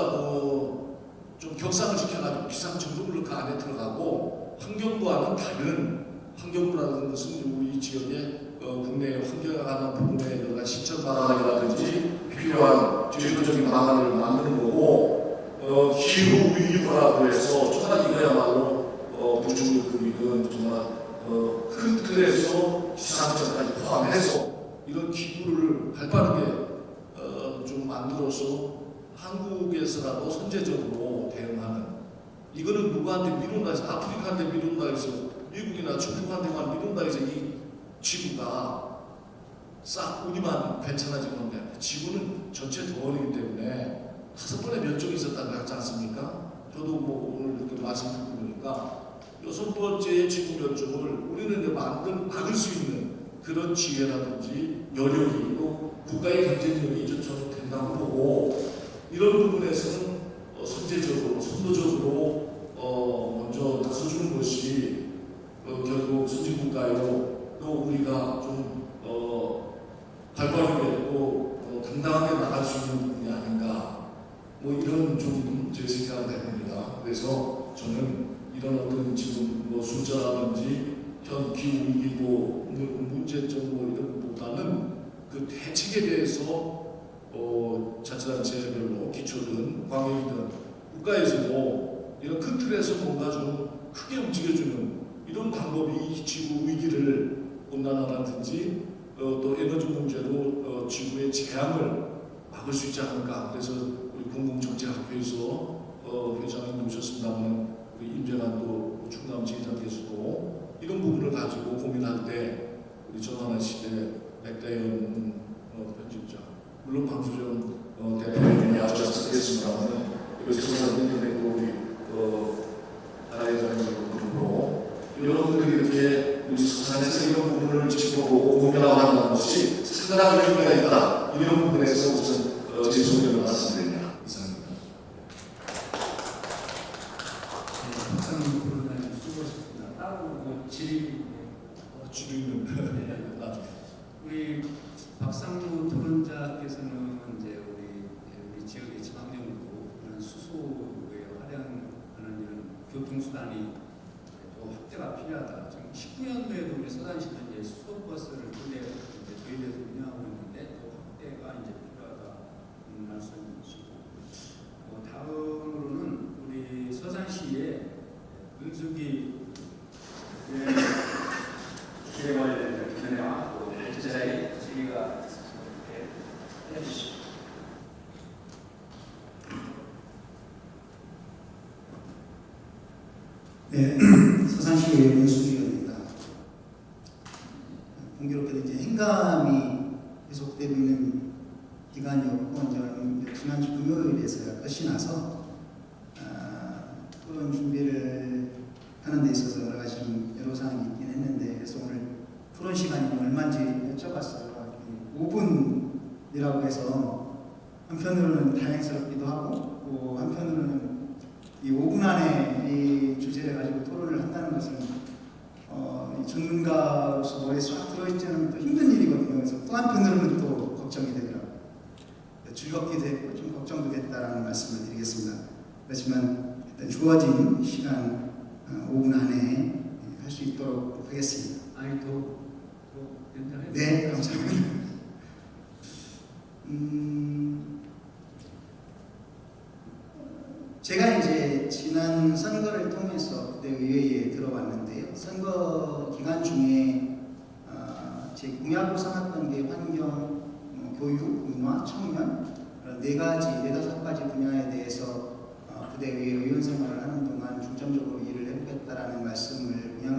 좀 격상을 시켜가지고 기상청도 그 안에 들어가고 환경부와는 다른 환경부라는 것은 우리 지역의 국내 환경에 관한 부분에 여러 가지 시청 방안이라든지 필요한 제도적인 방안을 만드는 거고 기후 위기부라고 해서 정말 이거야말로 무중력급이든 정말 큰 틀에서 기상청까지 포함해서 이런 기구를 발빠르게 좀 만들어서 한국에서라도 선제적으로 대응하는 이거는 누구한테 미룬다 해서 아프리카한테 미룬다 해서 미국이나 중국한테만 미룬다 해서 이 지구가 싹 우리만 괜찮아지는 게 아니라 지구는 전체 덩어리이기 때문에 5번의 멸종이 있었다고 하지 않습니까? 저도 뭐 오늘 이렇게 말씀 듣고 보니까 6번째 지구 멸종을 우리는 이제 막을 수 있는 그런 지혜라든지 여력이 또 국가의 경쟁력이 저는 된다고 보고 이런 부분에서는 선제적으로 선도적으로 먼저 나서주는 것이 결국 선진국가요 또 우리가 좀 발빠르게 또 당당하게 나갈 수 있는 부분이 아닌가 뭐 이런 좀 제 생각을 해봅니다. 그래서 저는 이런 어떤 지금 뭐 숫자라든지 현 기후 위기 뭐 문제점 뭐 이런 것보다는 그 대책에 대해서 자치단체별로 기초든 광역이든 국가에서도 이런 큰 틀에서 뭔가 좀 크게 움직여주는 이런 방법이 이 지구 위기를 온난화라든지 또 에너지 문제로 지구의 재앙을 막을 수 있지 않을까. 그래서 우리 공공정책학회에서 회장님 오셨습니다만 우리 임재관 또 충남 지자체에서도 이런 부분을 가지고 고민할 때 우리 전환한 시대 백대현 편집자 물론 방수정 대표님이 아주 쓰겠습니다만 이것을 선생님들도 우리 나라회장님 그룹으로 여러분들이 이렇게 우리 서산에서 이런 부분을 지켜보고 고민하고 한다는 것이 상당한 의미가 있다. 이런 부분에서 우선 제 소견을 말씀드립니다. 이상입니다. 박사님 토론을 수고하셨습니다. 따로 뭐 질의 주류는 나중에. 우리 박상무 토론자께서는 이제 우리 지역의 지방정부 그런 수소에 활용하는 이런 교통수단이 또 확대가 필요하다. 지금 19년도에도 우리 서산시는 이제 수소버스를 부대 이제 저희들에서 운영하고 있는데 또 확대가 이제 필요하다는 말씀이시고 다음으로는 우리 서산시의 은수기 기회 관련된 견해와 또 대체자의 질의가 해주시죠. 네, 서산시의 은수기입니다. 공교롭게도 이제 행감이 계속되고 있는 기간이었고 이제 지난주 금요일에서야 끝이 나서 그런 준비를 하는 데 있어서 여러 가지 좀 여로사항이 있긴 했는데 그래서 오늘 토론 시간이 좀 얼마인지 여쭤봤어요. 5분이라고 해서 한편으로는 다행스럽기도 하고 또 한편으로는 이 5분 안에 이 주제를 가지고 토론을 한다는 것은 이 전문가로서 머리에 쫙 들어있지는 또 힘든 일이거든요. 그래서 또 한편으로는 또 걱정이 되더라고요. 즐겁기도 했고 좀 걱정도 됐다라는 말씀을 드리겠습니다. 그렇지만 일단 주어진 시간 5분 안에 할 수 있도록 하겠습니다. 아니 또 괜찮아요? 네, 감사합니다. 제가 이제 지난 선거를 통해서 그때 의회에 들어왔는데요. 선거 기간 중에 제 공약으로 삼았던 게 환경, 교육, 문화, 청년 그런 네다섯 가지 분야에 대해서 부대의회 의원 생활을 하는 동안 중점적으로 일을 해보겠다라는 공약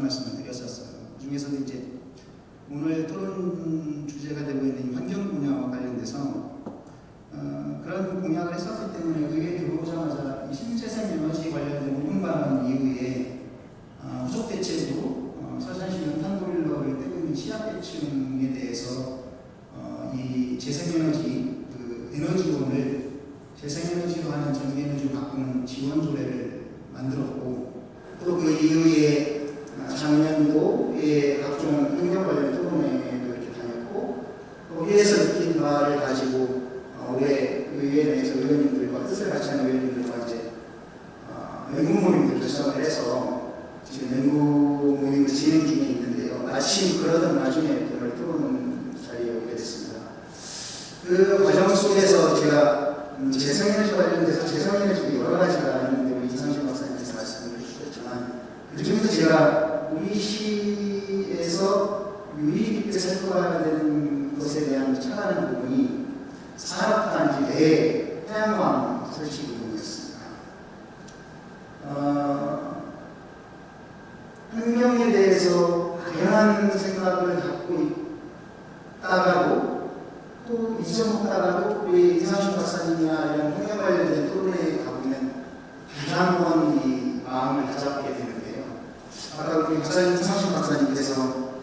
말씀을 드렸었어요. 그 중에서도 이제 오늘 토론 주제가 되고 있는 이 환경 분야와 관련돼서 그런 공약을 했었기 때문에 의회에 들어오자마자 이 신재생 에너지 관련된 5분간 이후에 후속 대책으로 서산시 연탄보일러를 떼고 있는 취약계층에 대해서 이 재생에너지 에너지원을 재생에너지로 하는 전기에너지로 바꾸는 지원 조례를 만들었고 또 그 이후에 작년도에 각종 환경 관련 토론회도 이렇게 다녔고 거기에서 느낀 바를 가지고 올해 의회 내에서 의원님들과 뜻을 같이 하는 의원님들과 이제 연구 모임을 결성을 해서 지금 연구 모임을 진행 중에 있는데요. 마침 그러던 나중에 오늘 토론 자리에 오게 됐습니다. 그 과정 속에서 제가 재생에너지 관련돼서 재생에너지 여러 가지가 있는데 우리 이상식 박사님께서 말씀을 해주셨지만 그 중에서 제가 우리 시에서 유의 깊게 살펴봐야 되는 것에 대한 착안하는 부분이 산업단지 내에 태양광 설치 부분이었습니다. 환경에 대해서 다양한 생각을 갖고 있다가도 또 잊어먹다가도 우리 이상식 박사님이나 이런 환경 관련된 토론회에 가보면 다시 한번 이 마음을 다잡게 되는데요. 아까 우리 이상식 박사님께서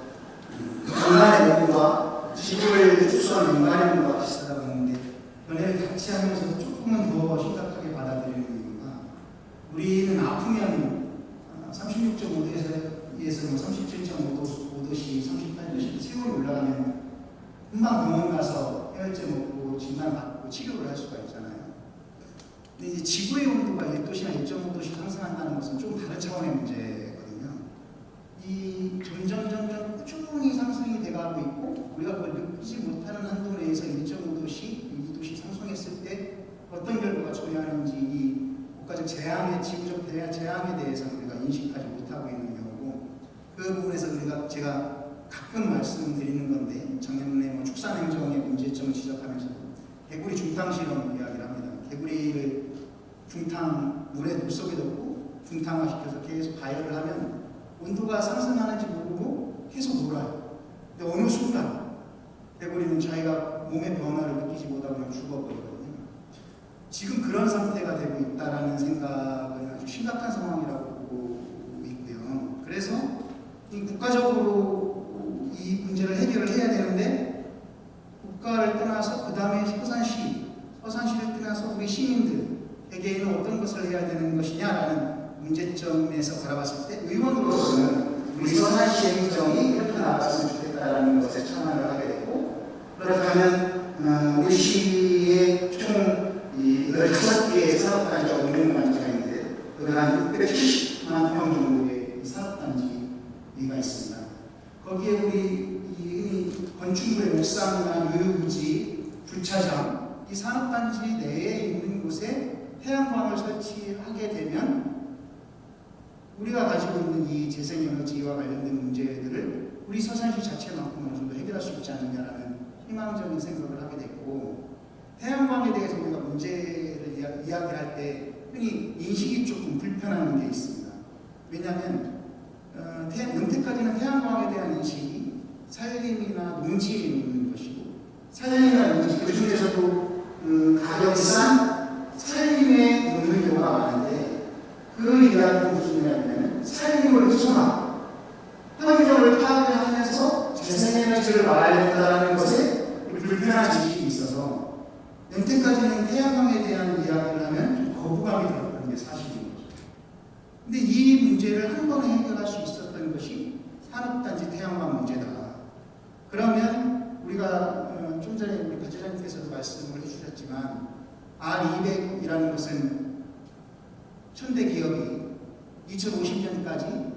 인간의 몸과 지구를 추수하는 인간의 몸과 비슷하다고 했는데 연애를 같이 하면서 조금은 더 심각하게 받아들이는 이유가 우리는 아프면 36.5도에서 37.5도씩 38도씩 체온이 올라가면 금방 병원 가서 해열제 먹고 진단받고 치료를 할 수가 있잖아요. 근데 이제 지구의 온도가 1도씨나 1.5도씩 상승한다는 것은 좀 다른 차원의 문제거든요. 이 점점 꾸준히 상승이 돼가고 있고 우리가 그걸 느끼지 못하는 한도 내에서 1.5도씩, 2도씩 상승했을 때 어떤 결과가 초래하는지 이 국가적 재앙의 지구적 재앙에 대해서는 우리가 인식하지 못하고 있는 경우고 그 부분에서 제가 가끔 말씀드리는 건데 작년에 축산행정의 문제점을 지적하면서 개구리 중탕 실험 이야기를 합니다. 개구리를 중탕 물에 물속에 넣고 등탕화시켜서 계속 가열을 하면 온도가 상승하는지 모르고 계속 놀아요. 근데 어느 순간 돼버리면 자기가 몸의 변화를 느끼지 못하고 그냥 죽어버리거든요. 지금 그런 상태가 되고 있다는 생각은 아주 심각한 상황이라고 보고 있고요. 그래서 이 국가적으로 이 문제를 해결을 해야 되는데 국가를 떠나서 그 다음에 서산시를 떠나서 우리 시민들에게는 어떤 것을 해야 되는 것이냐라는 문제점에서 바라봤을 때 의원으로서는 우리 서산시의 행정이 이렇게 나갔으면 좋겠다라는 것에 참여를 하게 되고 그렇다면 우리 시의 총 15개의 산업단지가 운영단지가 있는데 그걸 한 670만 평 정도의 산업단지가 있습니다. 거기에 우리 이 건축물의 옥상이나 유휴부지, 주차장 이 산업단지 내에 있는 곳에 태양광을 설치하게 되면 우리가 가지고 있는 이 재생에너지와 관련된 문제들을 우리 서산시 자체만큼 어느 정도 해결할 수 있지 않느냐라는 희망적인 생각을 하게 됐고 태양광에 대해서 우리가 문제를 이야기를 할 때 흔히 인식이 조금 불편한 게 있습니다. 왜냐하면 여태까지는 태양광에 대한 인식이 산림이나 농지에 있는 것이고 산림이나 농지 그 중에서도 가격이 싼 산림에 있는 경우가 많은데 그 이야기는 무슨 이야기냐면 산림을 훼손하고 환경을 파괴하면서 재생에너지를 말한다는 것에 불편한 인식이 있어서 여태까지는 태양광에 대한 이야기를 하면 거부감이 들었던 게 사실인 거죠. 근데 이 문제를 한 번에 해결할 수 있었던 것이 산업단지 태양광 문제다. 그러면 우리가 좀 전에 우리 과장님께서도 말씀을 해주셨지만 R200이라는 것은 현대 기업이 2050년까지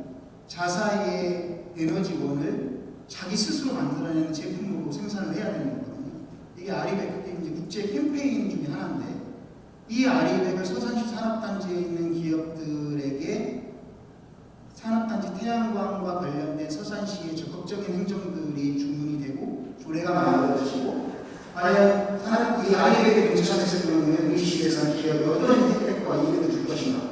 자사의 에너지원을 자기 스스로 만들어내는 제품으로 생산을 해야 되는 거거든요. 이게 R200 이제 국제 캠페인 중에 하나인데 이 R200을 서산시 산업단지에 있는 기업들에게 산업단지 태양광과 관련된 서산시의 적극적인 행정들이 주문이 되고 조례가 만들어지고 과연 이 R200의 동참했을 경우에 우리 시에서는 기업이 어떤 혜택과 이익을 줄 것인가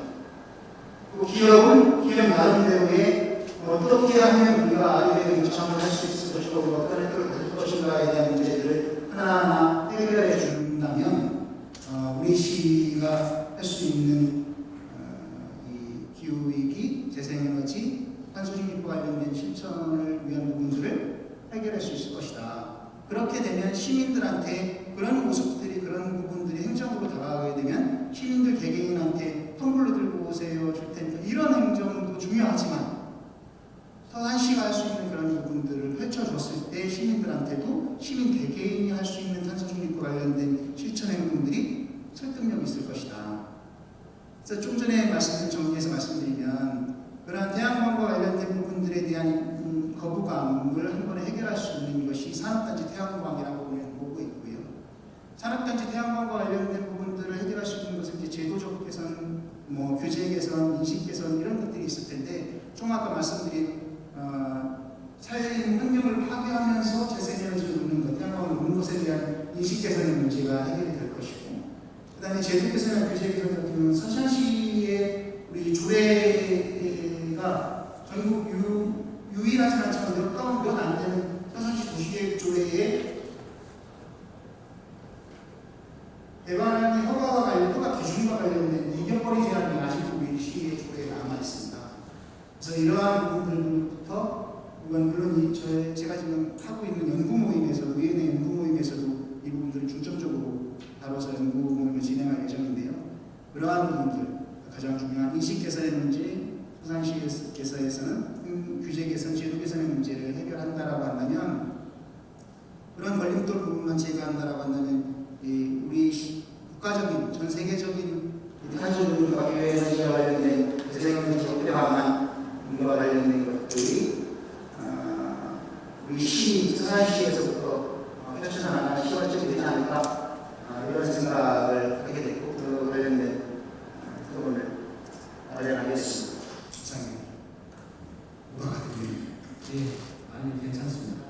또 기업은 기업 나름대로의 어떻게 하면 우리가 R200에 동참을 할 수 있을 것이고 어떤 혜택을 받을 것인가에 대한 문제들을 하나하나 해결해 준다면 우리 시가 할 수 있는 이 기후위기, 재생에너지, 탄소중립과 관련된 실천을 위한 부분들을 해결할 수 있을 것이다. 그렇게 되면 시민들한테 그런 모습들이 그런 부분들이 행정으로 다가가게 되면 시민들 개개인한테 텀블러 들고 오세요 줄 테니까 이런 행정도 중요하지만 서산시가 할 수 있는 그런 부분들을 펼쳐줬을 때 시민들한테도 시민 개개인이 할 수 있는 탄소중립과 관련된 실천 행동들이 설득력이 있을 것이다. 그래서 좀 전에 정리해서 말씀드리면 그러한 태양광과 관련된 부분들에 대한 거부감을 한 번에 해결할 수 있는 것이 산업단지 태양광이라고 보고 있고요. 산업단지 태양광과 관련된 부분들을 해결할 수 있는 것은 이제 제도적 개선, 규제 개선, 인식 개선 이런 것들이 있을 텐데 좀 아까 말씀드린 산림 환경을 파괴하면서 재생에너지를 넣는 것, 태양광을 넣는 것에 대한 인식 개선의 문제가 해결이 될 것이고 그 다음에 제도 개선이나 규제 개선 같은 경우는 서산시의 우리 조례가 전국 유일하지 않지만 몇 안 되는 서산시 도시계획 조례에 대관하는 허가 기준과 관련된 이격거리 제한이 아직도 우리 시의 조례에 남아 있습니다. 그래서 이러한 부분들부터 물론 제가 지금 하고 있는 연구 모임에서도 의원의 연구 모임에서도 이 부분들을 중점적으로 다뤄서 연구 모임을 진행할 예정인데요. 그러한 부분들 가장 중요한 인식 개선의 문제, 서산시에서는 규제 개선, 제도 개선의 문제를 해결한다라고 한다면 그런 걸림돌 부분만 제거한다라고 한다면 우리 국가적인 전 세계적인 탄소중립과 기후에너지와 관련된 재생에너지 확대방안과 관련된 것들이 우리 서산시에서부터 펼쳐나가는 시발점이 되지 않을까 이런 생각을 하게 됐고 그 관련된 토론을 마련하겠습니다. 이상입니다. 아니 괜찮습니다.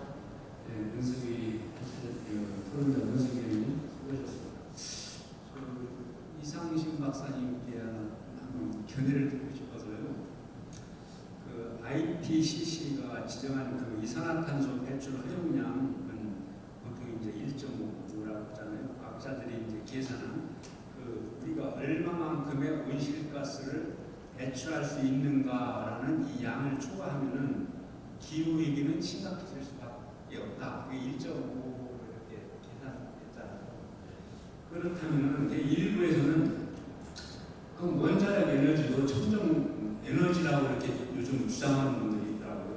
은숙이 토론자 은숙이 의원님 수고하셨습니다. 이상신 박사님께 한번 견해를 듣고 싶어서 지정한 그 이산화탄소 배출 허용량은 보통 이제 1.5라고 하잖아요. 과학자들이 이제 계산한 그 우리가 얼마만큼의 온실가스를 배출할 수 있는가라는 이 양을 초과하면은 기후 위기는 심각해질 수밖에 없다. 그게 1.5 이렇게 계산했잖아요. 그렇다면은 일부에서는 그 원자력 에너지도 청정 에너지라고 이렇게 요즘 주장하는 분들이 있더라고요.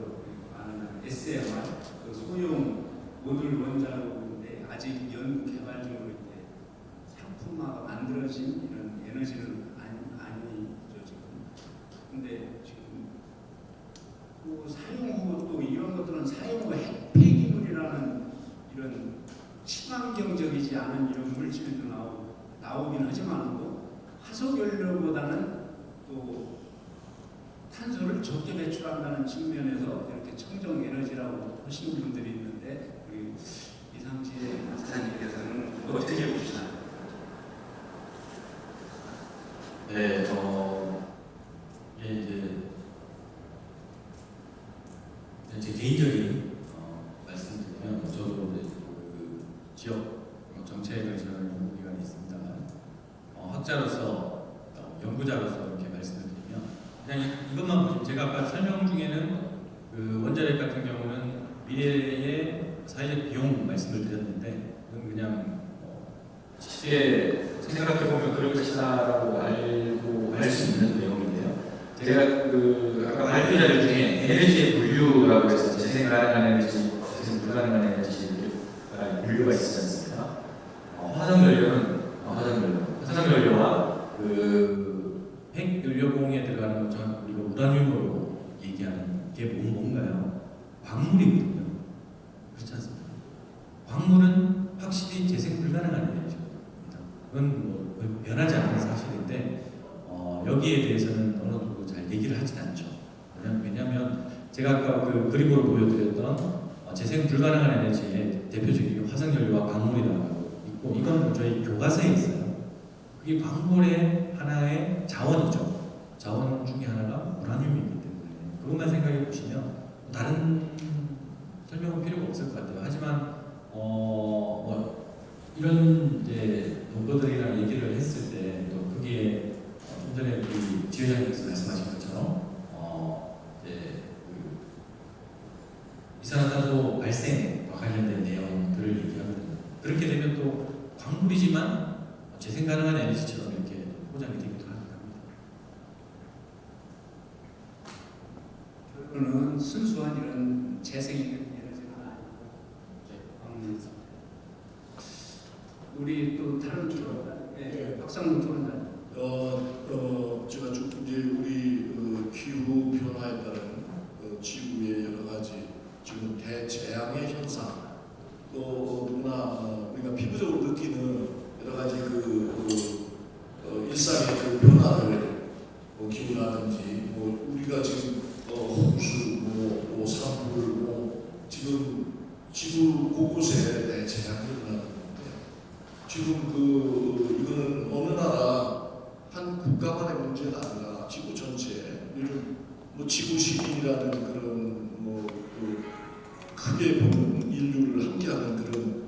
아니면 SMR, 그 소형 모듈 원자로인데 아직 연구 개발 중으로 이제 상품화가 만들어진 이런 에너지는 아니죠 지금. 근데 지금 그 사용 후 또 이런 것들은 사용 후 폐기물이라는 이런 친환경적이지 않은 이런 물질도 나오긴 하지만도 화석 연료보다는 또 탄소를 적게 배출한다는 측면에서 이렇게 청정 에너지라고 하시는 분들이 있는데 우리 이상재 사장님께서는 어떻게 보시나요? 네, 이게 이제 제 개인적인 말씀드리면 저도 이제 그 지역 정책을 지원하는 기관이 있습니다만 학자로서 연구자로서 이렇게 말씀을 드리면 그냥 이것만 보시면 제가 아까 설명 중에는 그 원자력 같은 경우는 미래의 사회적 비용 말씀을 드렸는데 그건 그냥 쉽게 생각해보면 그럴 것이다라고 알고 할 수 있는 내용인데요. 제가 그 아까 발표 자료 중에 에너지의 분류라고 해서 재생 가능한 에너지, 재생 불가능한 에너지가 분류가 있지 않습니까? 화석연료와 그 핵연료봉에 들어가는 것처럼 우리가 우라늄으로 얘기하는 게 뭔가요? 광물이거든요. 그렇지 않습니까? 광물은 확실히 재생 불가능한 에너지입니다. 그건 뭐 변하지 않는 사실인데 여기에 대해서는 어느 정도 잘 얘기를 하진 않죠. 왜냐하면 제가 아까 그 그림으로 보여드렸던 재생 불가능한 에너지의 대표적인 화석연료와 광물이라고 있고 이건 저희 교과서에 있어요. 그게 광물의 하나의 자원이죠. 자원 중에 하나가 우라늄이기 때문에 그것만 생각해 보시면 다른 설명은 필요가 없을 것 같아요. 하지만 뭐 이런 이제 논거들이랑 얘기를 했을 때 또 그게 좀 전에 우리 지회장님께서 말씀하신 것처럼 이제 그 이산화탄소 발생과 관련된 내용들을 얘기하거든요. 그렇게 되면 또 광물이지만 재생 가능한 에너지처럼 이렇게 포장이 되기도 합니다. 결론은 순수한 이런 재생 에너지는 아니고 우리 또 다른 쪽으로 박상문 토론자. 제가 좀 이제 우리 기후 변화에 따른 지구의 여러 가지 지금 대재앙의 현상, 또 누구나 우리가 피부적으로 느끼는 여러 가지 일상의 그 변화를 기후라든지 우리가 지금 홍수, 산불, 지금 지구 곳곳에 대재앙이 일어나는데 지금 이거는 어느 나라 한 국가만의 문제가 아니라 지구 전체, 요즘 지구 시민이라는 그런 크게 보면 인류를 함께하는 그런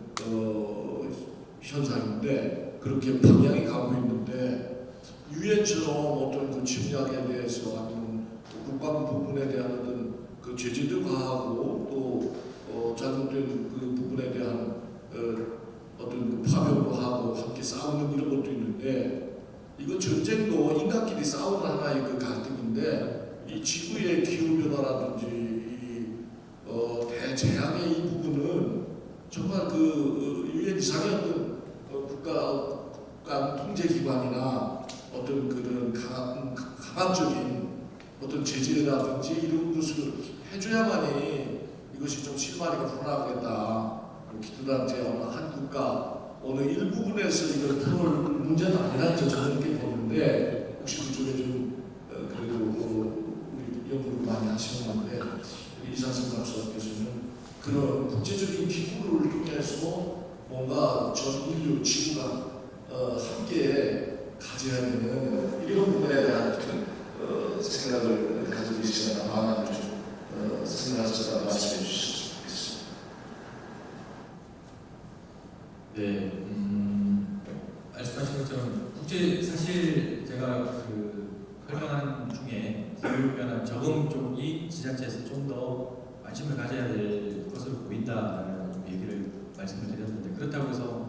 현상인데 그렇게 방향이 가고 있는데 유엔처럼 어떤 그 침략에 대해서 아니면 국방 부분에 대한 어떤 그 제재도 가하고 또 잘못된 그 부분에 대한 어떤 그 파병도 하고 함께 싸우는 이런 것도 있는데 이거 전쟁도 인간끼리 싸우는 하나의 그 갈등인데 이 지구의 기후 변화라든지 대재앙의 이 부분은 정말 그 유엔 이상의 어떤 국가 통제기관이나 어떤 그런 강압적인 어떤 제재라든지 이런 것을 해줘야만이 이것이 좀 실마리가 풀어나가겠다. 기초단체 어느 한 국가 어느 일부분에서 이걸 풀어올 문제는 아니라는 저는 이렇게 보는데 혹시 그쪽에 좀 그래도 우리 연구를 많이 하시는 건데 이상승 박사께서는 그런 국제적인 기구를 통해서 뭔가 전 인류 지구가 함께 가져야 되는 이런 부분에 대한 생각을 가지고 계시거나 방안을 좀 생각하셨다가 네, 말씀하신 것처럼 국제 사실 제가 그 설명하는 중에 기후변화 적응 쪽이 지자체에서 좀 더 관심을 가져야 될 것으로 보인다라는 얘기를 말씀을 드렸는데 그렇다고 해서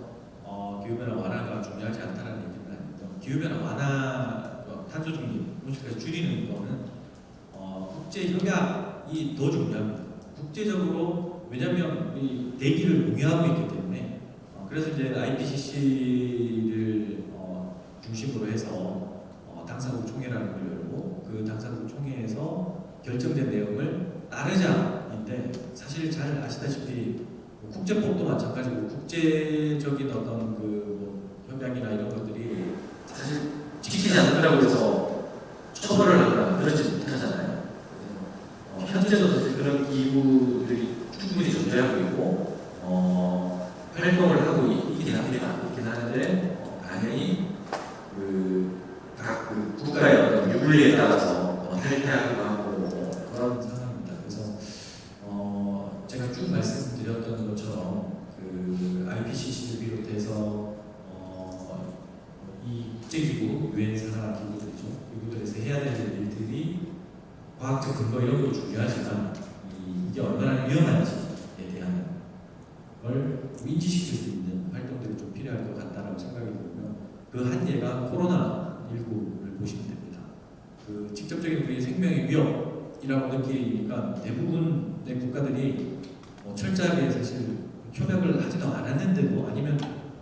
기후변화 완화가 중요하지 않다는 얘기는 아닙니다. 기후변화 완화, 탄소 중립, 온실가스 줄이는 거는 국제 협약이 더 중요합니다. 국제적으로 왜냐하면 우리 대기를 공유하고 있기 때문에 그래서 이제 IPCC를 중심으로 해서 당사국 총회라는 걸 열고 그 당사국 총회에서 결정된 내용을 따르자인데 사실 잘 아시다시피 국제법도 마찬가지고 국제적인 어떤 그 협약이나 이런 것들이 사실 지키지 않는다고 해서 처벌을 하거나 그러지 못하잖아요. 현재도 그런 기구들이 충분히 존재하고 있고 활동을 하고 있긴 하는데 당연히 각 국가의 어떤 윤리에 따라서 탈퇴하기도 하고 그런 상황입니다. 그래서 제가 쭉 말씀드렸던 것처럼 그 IPCC를 비롯해서 이 국제기구, 유엔 산하 기구들이죠. 기구들에서 해야 될 일들이 과학적 근거 이런 것도 중요하지만 이게 얼마나 위험한지에 대한 걸 인지시킬 수 있는 활동들이 좀 필요할 것 같다라고 생각이 들고요. 그 한계가 코로나19를 보시면 됩니다. 그 직접적인 우리의 생명의 위협이라고 느끼니까 대부분의 국가들이 철저하게 사실 협약을 하지도 않았는데도 아니면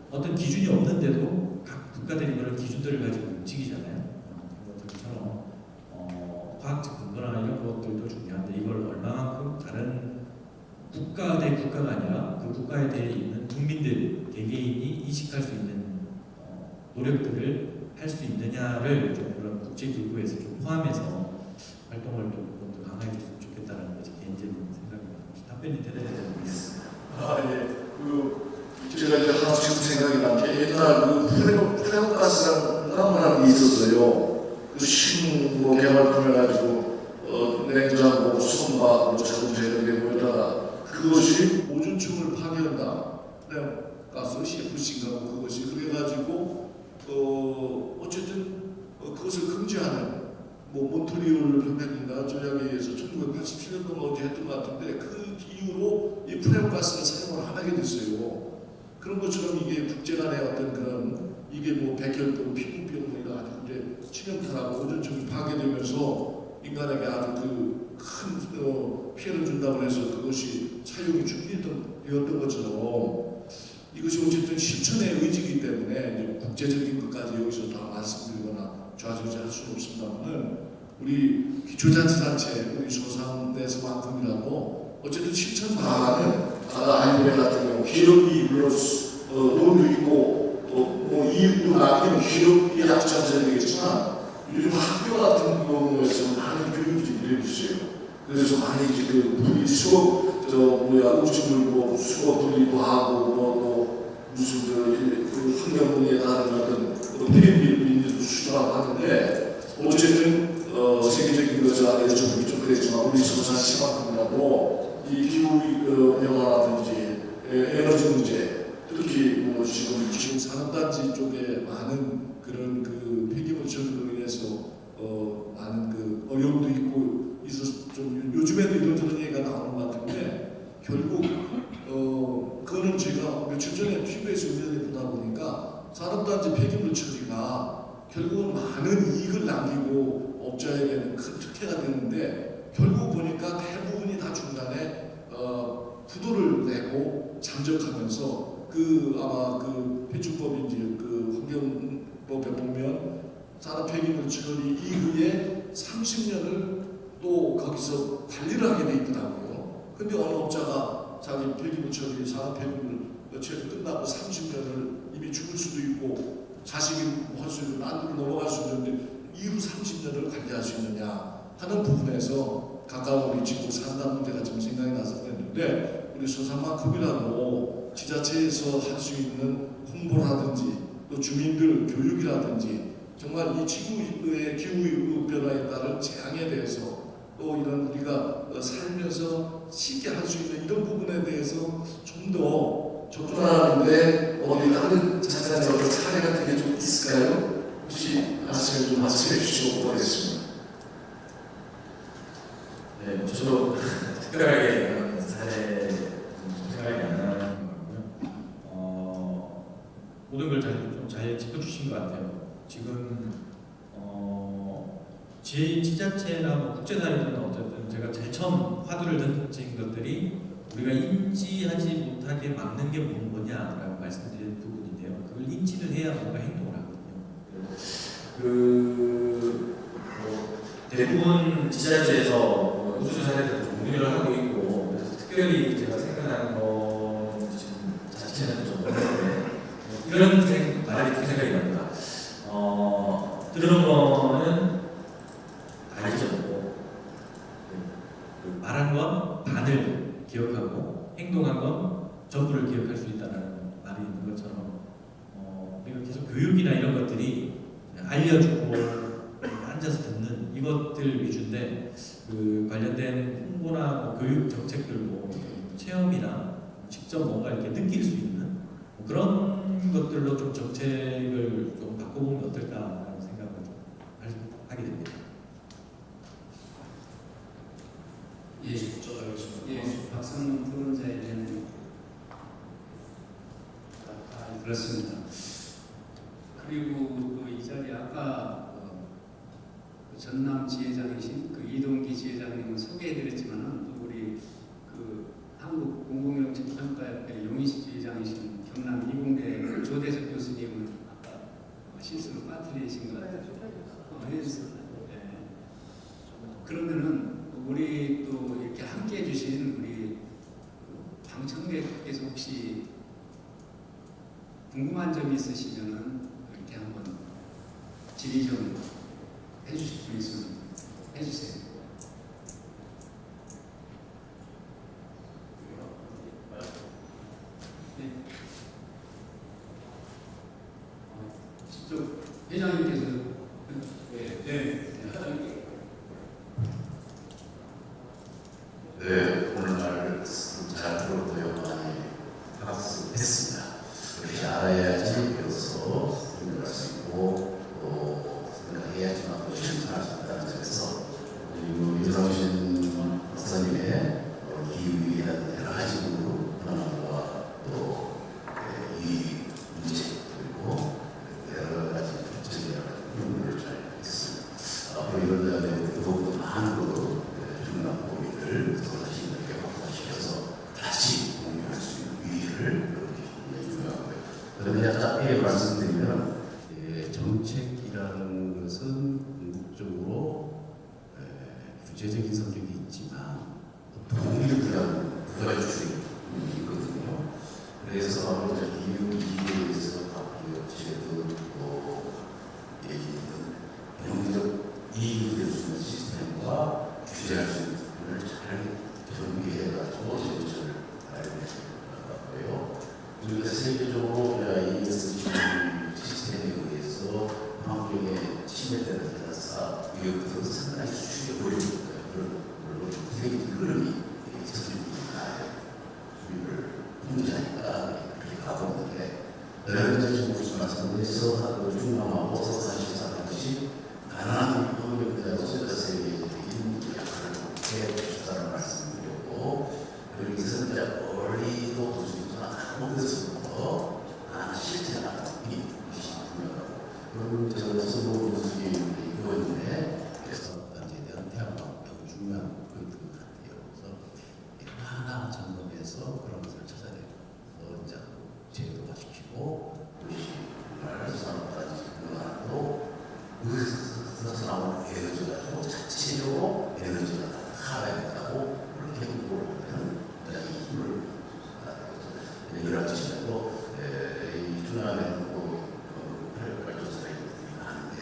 어떤 기준이 없는데도 각 국가들이 그런 기준들을 가지고 움직이잖아요. 그것처럼 과학적 근거나 이런 것들도 중요한데 이걸 얼마만큼 다른 국가 대 국가가 아니라 그 국가에 대해 있는 국민들 개개인이 인식할 수 있는 노력들을 할 수 있느냐를 좀 그런 국제기구에서 좀 포함해서 활동을 좀 더 강화해 줬으면 좋겠다는 것이 개인적인 생각입니다. 답변이 되는지 모르겠습니다. 제가 이제 하나 지금 생각이 난 게 옛날 그 프레오가스라는 게 있었어요. 그 신뭐 개발품 해가지고 냉장고, 선박, 뭐 자동차 이런 게 보이다가 그것이 오존층을 파괴한다. 가스 CFC인가 그것이 그래가지고 어쨌든 그것을 금지하는 뭐 몬트리올 협약인가 조약에 의해서 1987년도가 어디 했던 것 같은데 그 이후로 이 프레오가스를 사용을 안 하게 됐어요. 그런 것처럼 이게 국제 간의 어떤 그런 이게 뭐 백혈병, 피부병이나 아주 이제 치명타라고 오존층이 파괴되면서 인간에게 아주 큰 피해를 준다고 해서 그것이 사용이 준비되었던 것처럼 이것이 어쨌든 실천의 의지이기 때문에 이제 국제적인 것까지 여기서 다 말씀드리거나 좌지우지할 수는 없습니다만은 우리 기초자치단체 우리 소상대에서만큼이라도 어쨌든 실천 방안은 아이들 같은 경우 기업이 물론 돈도 있고 뭐 이익도 나기는 기업이 약자셔야 되겠지만 요즘 학교 같은 경우에서 많은 교육이 되고 있어요. 그래서 많이 이제 그 분리 수업 우주물 뭐 수업 분리도 하고 뭐 무슨 그 환경에 따른 어떤 폐기물도 수출하고 하는데 어쨌든 세계적인 것을 안에 좀 그랬지만 우리 소상시만큼이라도 이 기후 영화라든지 에너지 문제 특히 뭐 지금 산업단지 쪽에 많은 그런 그 폐기물 처리로 인해서 많은 그 어려움도 있고 있어서 좀 요즘에도 이런저런 얘기가 나오는 것 같은데 결국 그거는 제가 며칠 전에 TV에서 의견을 보다 보니까 산업단지 폐기물 처리가 결국은 많은 이익을 남기고 업자에게는 큰 특혜가 되는데 결국 보니까 대부분이 다 중간에 부도를 내고 잠적하면서 아마 그 폐출법인지 그 환경법에 보면 산업 폐기물 처리 이후에 30년을 또 거기서 관리를 하게 돼 있더라고요. 근데 어느 업자가 자기 폐기물 처리, 산업 폐기물 처리 끝나고 30년을 이미 죽을 수도 있고 자식이 할 수 있는 안으로 넘어갈 수 있는데 이후 30년을 관리할 수 있느냐 하는 부분에서 가까운 우리 지구 산단 문제가 좀 생각이 나서 그랬는데 우리 소상만큼이라도 지자체에서 할 수 있는 홍보라든지 또 주민들 교육이라든지 정말 이 지구의 기후 변화에 따른 재앙에 대해서 또 이런 우리가 살면서 쉽게 할 수 있는 이런 부분에 대해서 좀 더 접근하는데 어디 있을까요? 혹시 아시면 좀 말씀해 주시고 고맙겠습니다. 네, 저도 특별하게 이런 사례 생각이 안 나는 것 같고요. 모든 걸 잘 짚어주신 것 같아요. 지금 지혜인 지자체나 뭐 국제사회든 어쨌든 제가 제일 처음 화두를 던진 것들이 우리가 인지하지 못하게 막는 게 뭐냐라고 말씀드린 부분인데요. 그걸 인지를 해야 뭔가 행동을 하거든요. 대부분 지자체에서 우수 사례들을 공유를 하고 있고, 그래서 특별히 제가 생각나는 건 지금 자체는 좀 어려운데 이런 말이 그 생각이 납니다. 들은 거는 다 잊어먹고 말한 건 반을 기억하고 행동한 건 전부를 기억할 수 있다는 말이 있는 것처럼 우리가 계속 교육이나 이런 것들이 알려주고 앉아서 듣는 이것들 위주인데 그 관련된 홍보나 뭐 교육 정책들도 체험이나 직접 뭔가 이렇게 느낄 수 있는 그런 것들로 좀 정책을 좀 바꿔보면 어떨까라는 생각을 좀 하게 됩니다. 예, 예, 박성문 토론자에 대한 그렇습니다. 그리고 또 이 자리에 아까 전남 지회장이신 그 이동기 지회장님을 소개해드렸지만은 또 우리 그 한국 공공정책평가협회 용희시 지회장이신 경남 이공대 조대석 교수님은 아까 실수로 빠뜨리신 것 같아요. 그러면은 우리 또 이렇게 함께 해주신 우리 방청객께서 혹시 궁금한 점이 있으시면은 이렇게 한번 질의 좀 해주실 분 있으면 해주세요. 네. 직접 회장님께서 네, 오늘 말 잘 들었고요. 많이 학습했습니다. 이렇게 알아야지 배워서 생각할 수 있고 또 생각해야지만 또 실천할 수 있다는 점에서 그리고 유상신 박사님의 기후위기라는 여러 가지 변화와 또 이 문제 그리고 여러 가지 정책이라는 부분을 잘 했습니다. 앞으로 이런 데에 더욱더 많은 것으로 중요한 고민을 더 다시 이렇게 확산시켜서 다시 공유할 수 있는 위기를 이렇게 중요하고요. 그런데 짧게 말씀드리면 정책이라는 것은 궁극적으로 구체적인 성격이 있지만 동의를 부여할 수 있거든요. 그래서 바로 기후위기에 대해서 각국의 업체든 또 경제적 이익이 될 수 있는 시스템과 규제할 수 있는 부분을 잘 전개해가지고 정책을 마련해야 같고요. 그리고 세계적으로 ESG 시스템에 의해서 환경에 침해되는 위협도 상당히 수축해 보이고 있어요. 물론 세계적인 흐름이 있었습니다. 수입을 통제하니까 그렇게 가고 있는데 여러 가지 무슨 말씀드려서 중남하고 서산시사하는 것이 가난한 환경에서 세계적인 역할을 해야 된다는 말씀드렸고 그리고 이것은 멀리도 볼 수 있지만 아무 데서부터 실천하는 것이 중요하고 그리고 저에서 모습이 이거인데 그래서 단지에 대한 대화가 매우 중요한 포인트 같아요. 그래서 하나 점검해서 그런 것을 찾아내고 이제 제도화시키고 그것이 정말 산업단지 그만하고 그것에서 나오는 에너지가 자체적으로 에너지가 살아야 된다고 그렇게 행동을 하는 힘을 이런 뜻이고 이 중앙에는 발전소들이 많은데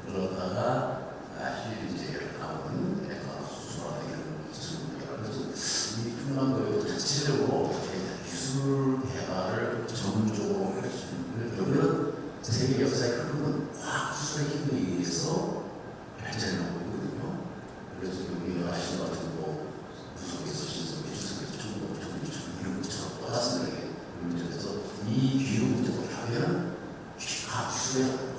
그러다가 사실 이제 나오는 수소나 이런 기술들 이 중앙도 자체적으로 기술 개발을 전문적으로 할 수 있는 여기는 세계 역사의 큰 과학 수술의 힘에 의해서 발전하고 있거든요. 그래서 여기 아시는 것 같은 구속에서 신속에 주석에서 정보 이런 것처럼 떠났습니다. 그래서 이 기후 문제도 하면 과학 수술의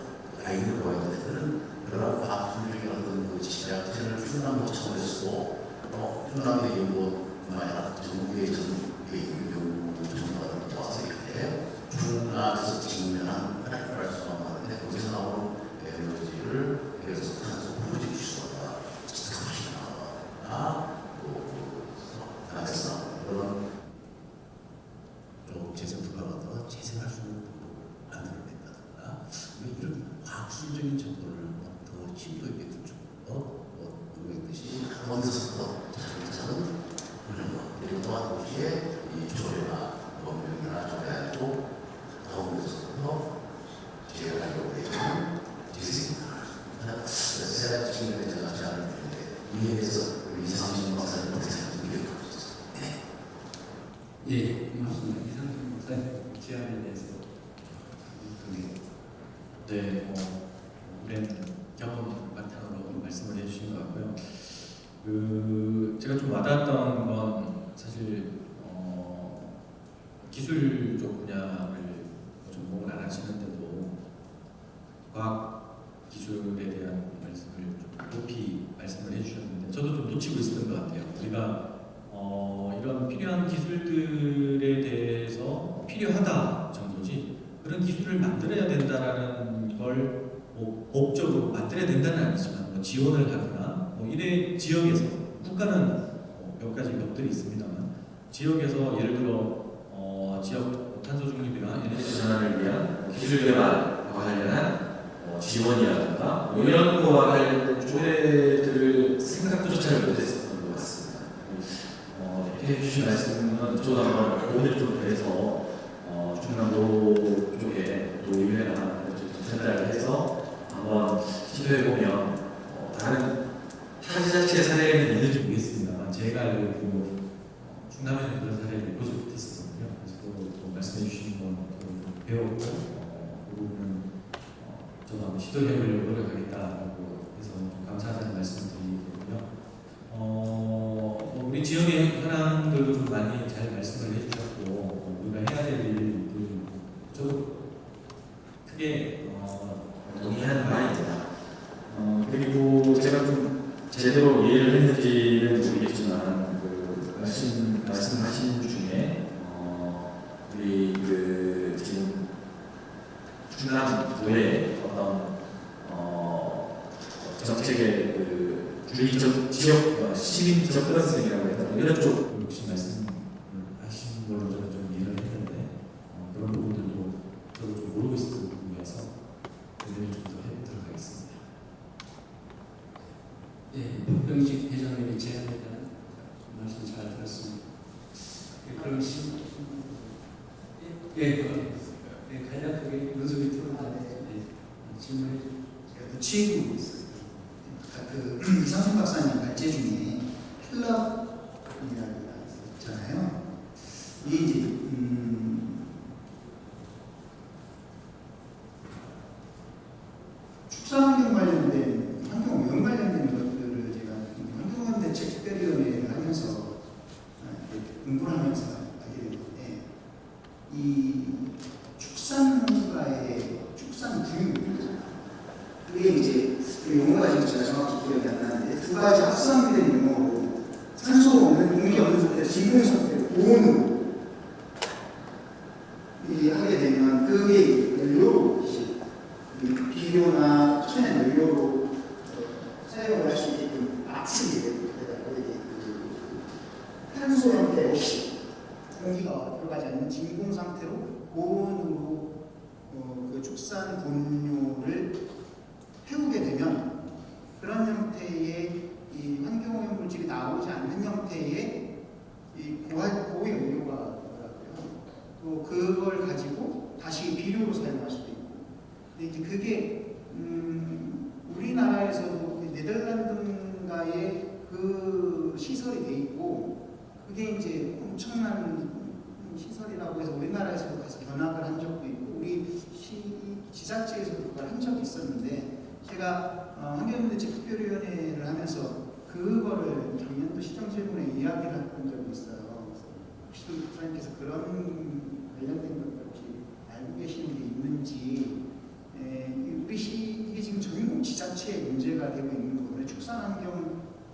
기술적인 접근을 더 심도 있게 들고 노력했듯이 원서서 작은 그리고 동시에 이 조례나 법령이나 조례도 더욱더 제어하려고 했지만 제가 지금 생각하지 않을 텐데 이에 대해서 이상진 박사님 어떻게 생각하세요? 예, 고맙습니다. 이상진 박사님 제안에 대해서 네, 오랜 경험 바탕으로 말씀을 해주신 것 같고요. 제가 좀 와닿았던 건 사실 기술 쪽 분야를 전공을 안 하시는데도 과학 기술에 대한 말씀을 좀 높이 말씀을 해주셨는데 저도 좀 놓치고 있었던 것 같아요. 우리가 이런 필요한 기술들에 대해서 필요하다 정도지 그런 기술을 만들어야 된다라는 걸 뭐 목적으로 만들어야 된다는 아니지만 뭐 지원을 하거나 뭐 이래 지역에서 국가는 몇 가지 벽들이 있습니다만 지역에서 예를 들어 지역 탄소 중립이나 에너지 전환을 위한 기술 개발과 관련한 지원이라든가 뭐 이런 거와 관련된 조례들을 생각조차 못했었던 것 같습니다. 이렇게 해주신 말씀은 저도 한번 오늘 좀 그래서 충남도 쪽에 노의회나 전달을 해서 한번 시도해보면 다른 타지자체 사례는 있는지 모르겠습니다만 제가 알고 충남에는 그런 사례를 보지 못했었거든요. 그래서 또 말씀해 주신 건 배웠고 그 부분은 저도 한번 시도해보려고 노력하겠다라고 해서 좀 감사하다는 말씀을 드리고요. 우리 지역의 현황들도 좀 많이 잘 말씀을 해주셨고 우리가 해야 될 일들 저도 크게 동의하는 바입니다. 그리고 제가 좀 제대로 이해를 했는지는 모르겠지만 말씀하신 중에 우리 지금 충남도의 어떤 정책의 주의적 지역 시민 접근성이라고 했던 이런 쪽 혹시 말씀하신 걸로 저는 좀 이해를 했는데 그런 부분들도 저도 좀 모르고 있었던 부분이어서 오늘 좀 더 해보도록 하겠습니다. 예, 박병식 회장님의 제안에 대한 말씀 잘 들었습니다. 그럼 간략하게 문수비 토론하는데 질문해 주세요. 취임이 있어요. 이상준 박사님 발제 중에 힐럽이라고 있잖아요. 이게 이제 축사환경 관련된 환경오염 관련된 것들을 제가 환경오염 대책 특별위원회를 하면서 공부를 하면서 알게 됐는데 이 축산농가의 축산 분유 그게 이제 용어가 지금 제가 정확히 기억이 안 나는데 두 가지 합성된 용어로 산소 없는 공기 없는 상태 진공 상태로 고온으로 하게 되면 그게 연료로 비료나 천연 연료로 사용을 할 수 있게끔 압축이 되고 탄소 형태 없이 공기가 들어가지 않는 진공 상태로 고온으로 그 축산 분유를 태우게 되면 그런 형태의 이 환경오염 물질이 나오지 않는 형태의 이 고연료가 있더라고요. 또 그걸 가지고 다시 비료로 사용할 수도 있고. 근데 이제 그게 우리나라에서도 네덜란드인가에 그 시설이 돼 있고 그게 이제 엄청난 시설이라고 해서 우리나라에서도 가서 견학을 한 적도 있고 우리 지자체에서도 그걸 한 적이 있었는데 제가 환경문제책 특별위원회를 하면서 그거를 작년도 시정질문에 이야기를 했던 적이 있어요. 혹시 목사님께서 그런 관련된 것들 혹시 알고 계시는 게 있는지 이게 지금 전국 지자체의 문제가 되고 있는 거거든요.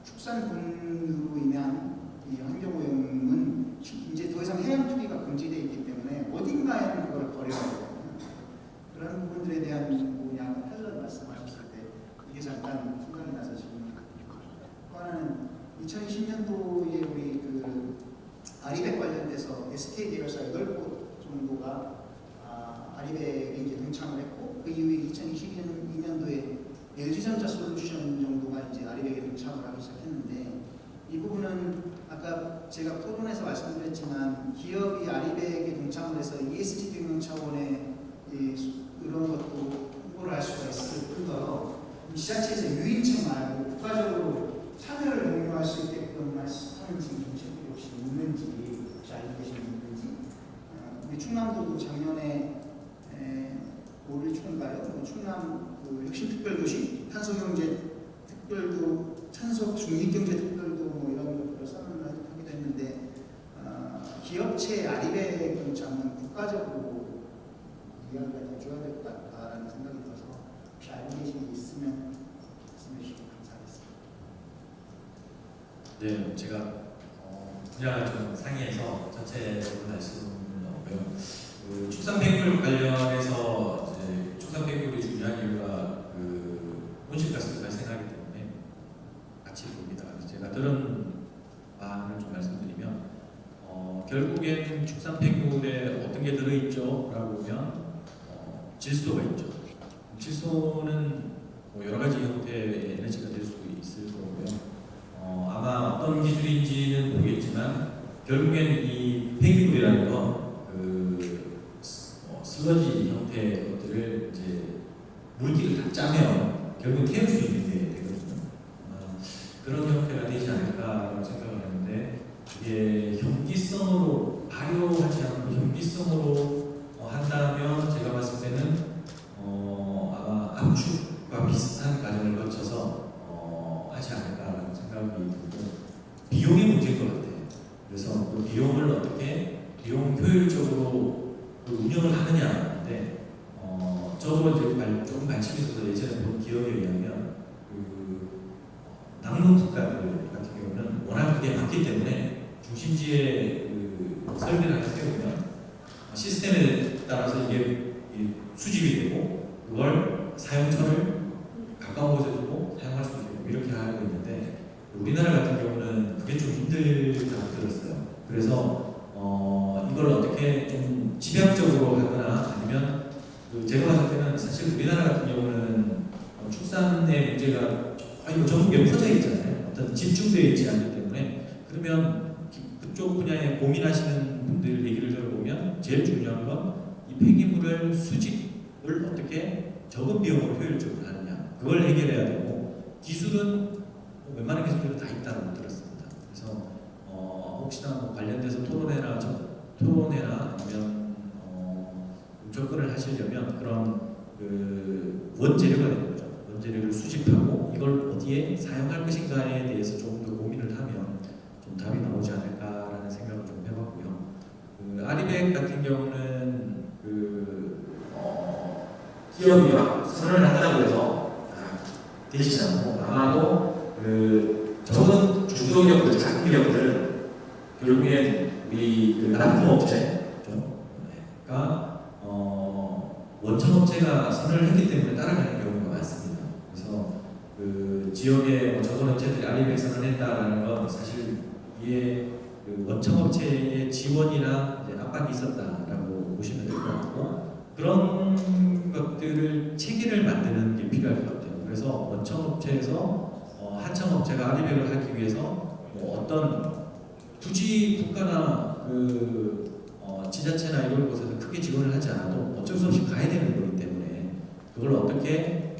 축산군으로 인한 이 환경오염은 이제 더 이상 해양 투기가 금지되어 있기 때문에 어딘가에는 그걸 버려야 되거든요. 그런 부분들에 대한 약간 펠런 말씀하셨을 때 이게 잠깐 생각이 나서 지금 하나는 2020년도에 우리 그 아리백 관련돼서 SK 계열사 8곳 정도가 아리백에 이제 동참을 했고 그 이후에 2022년도에 LG전자 솔루션 정도가 이제 아리백에 동참을 하기 시작했는데 이 부분은 아까 제가 토론에서 말씀드렸지만 기업이 아리백에 동참을 해서 ESG 경영 차원의 이런 것도 홍보를 할 수가 있을 뿐더러 지자체에서 유인책 말고 국가적으로 참여를 독려할 수 있게끔 하는 정책이 혹시 있는지 혹시 알고 계신 분 있는지 우리 충남도도 작년에 올 초인가요? 충남 그 혁신특별도시 탄소경제 특별도 탄소 중립경제 특별도 뭐 이런 것들을 선언을 하기도 했는데 기업체 아리백 동참은 국가적으로 이야기가 돼줘야 될 것 같다라는 생각이 들어서 혹시 알고 계신 게 있으면 말씀해 주시면 감사하겠습니다. 네, 제가 분야가 좀 상이해서 전체적으로 말씀은 없고요. 그 축산백물 관련해서 이제 축산백물이 중요한 이유가 그 온실가스 발생하기 때문에 같이 봅니다. 그래서 제가 들은 바를 좀 말씀드리면 결국엔 축산백물에 어떤 게 들어있죠? 라고 보면 질소가 있죠. 질소는 뭐 여러 가지 형태의 에너지가 될 수 있을 거고요. 아마 어떤 기술인지는 모르겠지만 결국엔 이 폐기물이라는 건 슬러지 형태의 것들을 이제 물기를 다 짜면 결국 태울 수 있는 게 되거든요. 그런 형태가 되지 않을까라고 생각을 하는데 이게 현기성으로 발효하지 않고 현기성으로 한다면 제가 봤을 때는 아마 압축과 비슷한 과정을 거쳐서 하지 않을까라는 생각이 들고 비용이 문제인 것 같아요. 그래서 그 비용을 어떻게 비용 효율적으로 운영을 하느냐인데 저도 이제 조금 관심이 있어서 예전에 본 기억에 의하면 낙농 국가들 같은 경우는 워낙 그게 많기 때문에 중심지에 설비를 하나 세우면 시스템에 따라서 이게 수집이 되고 그걸 사용처를 가까운 곳에 두고 사용할 수 있고 이렇게 하고 있는데 우리나라 같은 경우는 그게 좀 힘들다고 들었어요. 그래서 이걸 어떻게 좀 집약적으로 하거나 아니면 제가 봤을 때는 사실 우리나라 같은 경우는 축산의 문제가 거의 전국에 퍼져 있잖아요. 어떤 집중되어 있지 않기 때문에 그러면 그쪽 분야에 고민하시는 분들 얘기를 들어보면 제일 중요한 건 이 폐기물을 수집을 어떻게 적은 비용으로 효율적으로 하느냐 그걸 해결해야 되고 기술은 웬만한 기술들은 다 있다고 들었습니다. 그래서 혹시나 뭐 관련돼서 토론회나 아니면 접근을 하시려면 그런 원재료가 되는 거죠. 원재료를 수집하고 이걸 어디에 사용할 것인가에 대해서 조금 더 고민을 하면 좀 답이 나오지 않을까라는 생각을 좀 해봤고요. 아리백 같은 경우는 기업이 선언을 한다고 해서 되지 않고 아마도 적은 중소기업들, 작은 기업들은 결국엔 우리 납품업체가 원청업체가 선언을 했기 때문에 따라가는 경우가 많습니다. 그래서 지역의 적은 업체들이 아리백 선언했다라는 건 사실 이게 원청업체의 지원이나 압박이 있었다라고 보시면 될 것 같고 그런 것들을 체계를 만드는 게 필요할 것 같아요. 그래서 원청업체에서 하청업체가 아리백을 하기 위해서 어떤 굳이 국가나 지자체나 이런 곳에서 크게 지원을 하지 않아도 어쩔 수 없이 가야 되는 거기 때문에 그걸 어떻게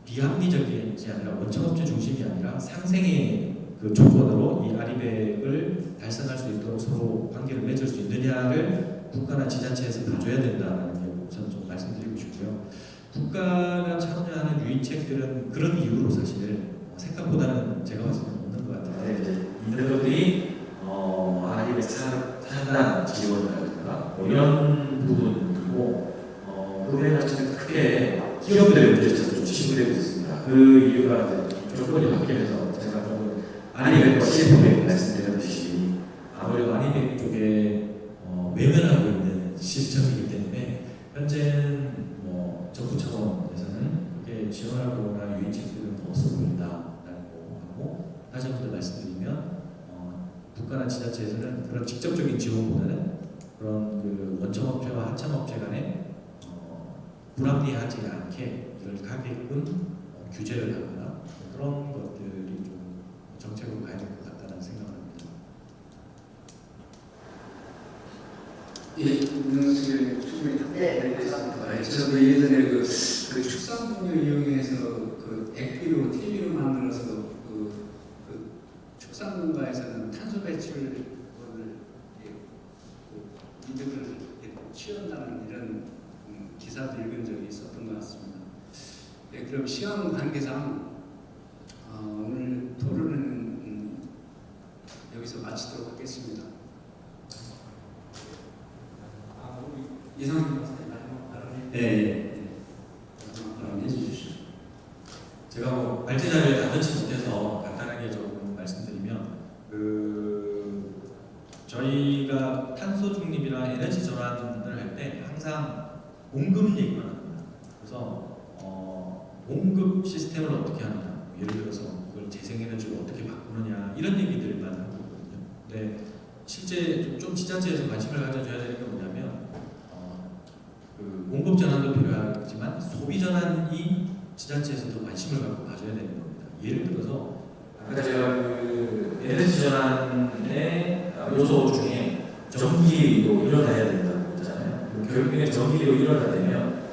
비합리적이지 아니라 원청업체 중심이 아니라 상생의 조건으로 이 아리백을 달성할 수 있도록 서로 관계를 맺을 수 있느냐를 국가나 지자체에서 봐줘야 된다는 게 우선 좀 말씀드리고 싶고요. 국가가 참여하는 유인책들은 그런 이유로 사실 생각보다는 제가 봤을 때는 없는 것 같은데 이런 것들이 아리백 산단 지원이라든가 이런 부분이고 그 외에는 크게 기업들의 문제에서 좀 지시되고 있습니다. 그 이유가 조건이 바뀌면서 제가 좀 아리백과 CF에 말씀드렸듯이 아무래도 아리백 쪽에 외면하고 있는 시스템이기 때문에 현재는 정부 차원에서는 그게 지원하거나 유인책들은 더 없어 보인다라고 하고 다시 한 번 더 말씀드리면 국가나 지자체에서는 그런 직접적인 지원보다는 그런 원청업체와 하청업체 간의 불합리하지 않게 이걸 가게끔 규제를 하거나 그런 것들이 좀 정책으로 가야 될 것 같다는 생각을 합니다. 예, 문영식을 충분히 답변드리겠습니다. 저도 예전에 그 축산분뇨 이용해서 그 액비로 TV로 만들어서 그 축산 농가에서는 탄소 배출을 이득을 취한다는 이런 기사도 읽은 적이 있었던 것 같습니다. 네, 그럼 시간 관계상 오늘 토론은 여기서 마치도록 하겠습니다. 이상민 박사님 마지막 발언. 네. 마지막 발언 해주십시오. 제가 뭐 발제 자료에 다 넣지 못해서 간단하게 조금 말씀드리면 저희가 탄소 중립이나 에너지 전환을 할 때 항상 공급 얘기만 합니다. 그래서 공급 시스템을 어떻게 하느냐, 예를 들어서 이걸 재생에너지로 어떻게 바꾸느냐 이런 얘기들만 하고 있거든요. 근데 실제 좀 지자체에서 관심을 가져줘야 되는 게 뭐냐면 그 공급 전환도 필요하지만 소비 전환이 지자체에서도 관심을 갖고 봐줘야 되는 겁니다. 예를 들어서 아까 제가 그 에너지 전환의 요소 중에 전기도 일어나야 된다고 했잖아요. 결국에 전기도 일어나야 되면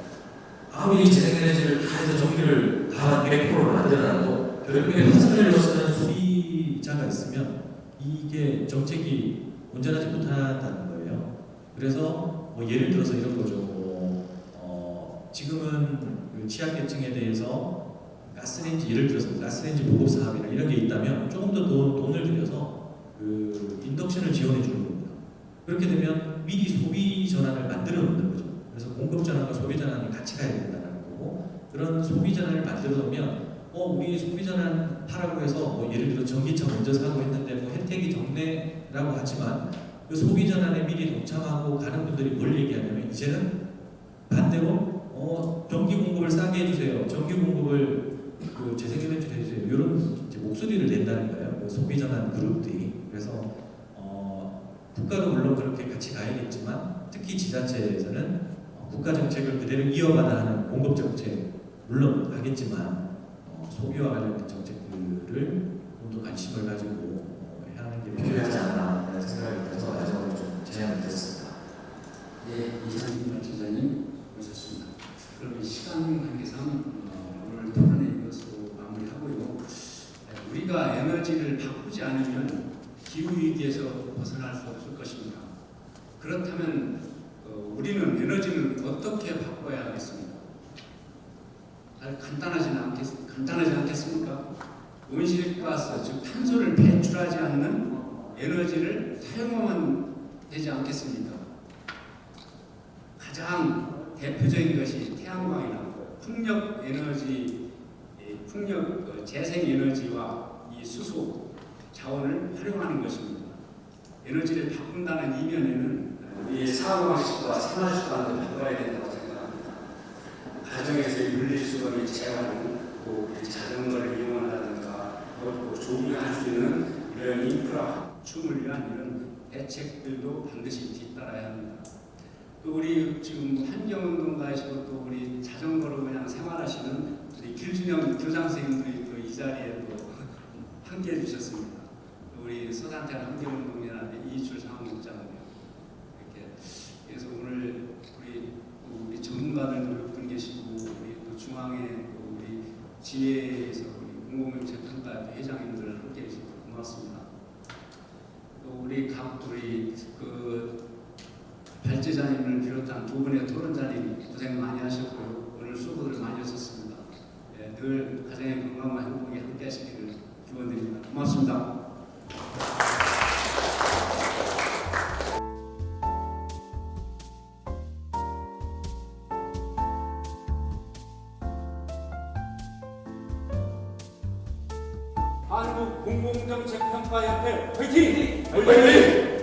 아무리 재생에너지를 다 해서 전기를 다 100%로 만들어놔도 결국에 화살을 쓰는 소비자가 있으면 이게 정책이 온전하지 못한다는 거예요. 그래서 뭐 예를 들어서 이런 거죠. 지금은 그 취약계층에 대해서 가스레인지, 예를 들어서 가스레인지 보급 사업이나 이런 게 있다면 조금 더 돈을 들여서 그 인덕션을 지원해 주는 겁니다. 그렇게 되면 미리 소비 전환을 만들어 놓는 거죠. 그래서 공급 전환과 소비 전환이 같이 가야 된다는 거고, 그런 소비 전환을 만들어 놓으면 우리 소비 전환 하라고 해서 뭐 예를 들어 전기차 먼저 사고 했는데 뭐 혜택이 적네라고 하지만 그 소비 전환에 미리 동참하고 가는 분들이 뭘 얘기하냐면 이제는 반대로 전기 공급을 싸게 해주세요. 전기 공급을 그 재생에너지로 해주세요. 이런 이제 목소리를 낸다는 거예요. 그 소비 전환 그룹들이. 그래서 국가도 물론 그렇게 같이 가야겠지만 특히 지자체에서는 국가 정책을 그대로 이어가야 하는 공급 정책 물론 하겠지만 소비와 관련된 정책들을 좀 더 관심을 가지고 해야 하는 게 필요하지 않나 하는 생각이 들어서 마지막으로 좀 제안을 드렸습니다. 예, 이상민 발전자님 오셨습니다. 그러면 시간 관계상 오늘 토론회 이것으로 마무리하고요. 우리가 에너지를 바꾸지 않으면 기후위기에서 벗어날 수 없을 것입니다. 그렇다면 우리는 에너지는 어떻게 바꿔야 하겠습니까? 간단하지 않겠습니까? 온실가스, 즉 탄소를 배출하지 않는 에너지를 사용하면 되지 않겠습니까? 가장 대표적인 것이 태양광이나 풍력 에너지, 재생 에너지와 이 수소 자원을 활용하는 것입니다. 에너지를 바꾼다는 이면에는 우리의 사고방식과 생활 습관을 바꿔야 된다고 생각합니다. 가정에서 분리수거를 제어하는 또 자전거를 이용한다든가 또 조기할 수 있는 이런 인프라 춤을 위한 이런 대책들도 반드시 뒤따라야 합니다. 또 우리 지금 환경운동가이시고 또 우리 자전거로 그냥 생활하시는 우리 길준영 교장 선생님들이 또 이 자리에 또 함께해 주셨습니다. 우리 서산태 환경운동연합의 이희출 사무국장님 이렇게 그래서 오늘 우리 전문가들 몇 분 계시고 우리 또 중앙에 또 우리 지혜에서 우리 공공정책평가 회장님들 함께해 주셔서 고맙습니다. 또 우리 그 발제자님을 비롯한 두 분의 토론자님 고생 많이 하셨고요. 오늘 수고들 많이 하셨습니다. 네, 늘 가정의 건강과 행복에 함께 하시기를 기원드립니다. 고맙습니다. 한국공공정책평가협회 화이팅! 화이팅!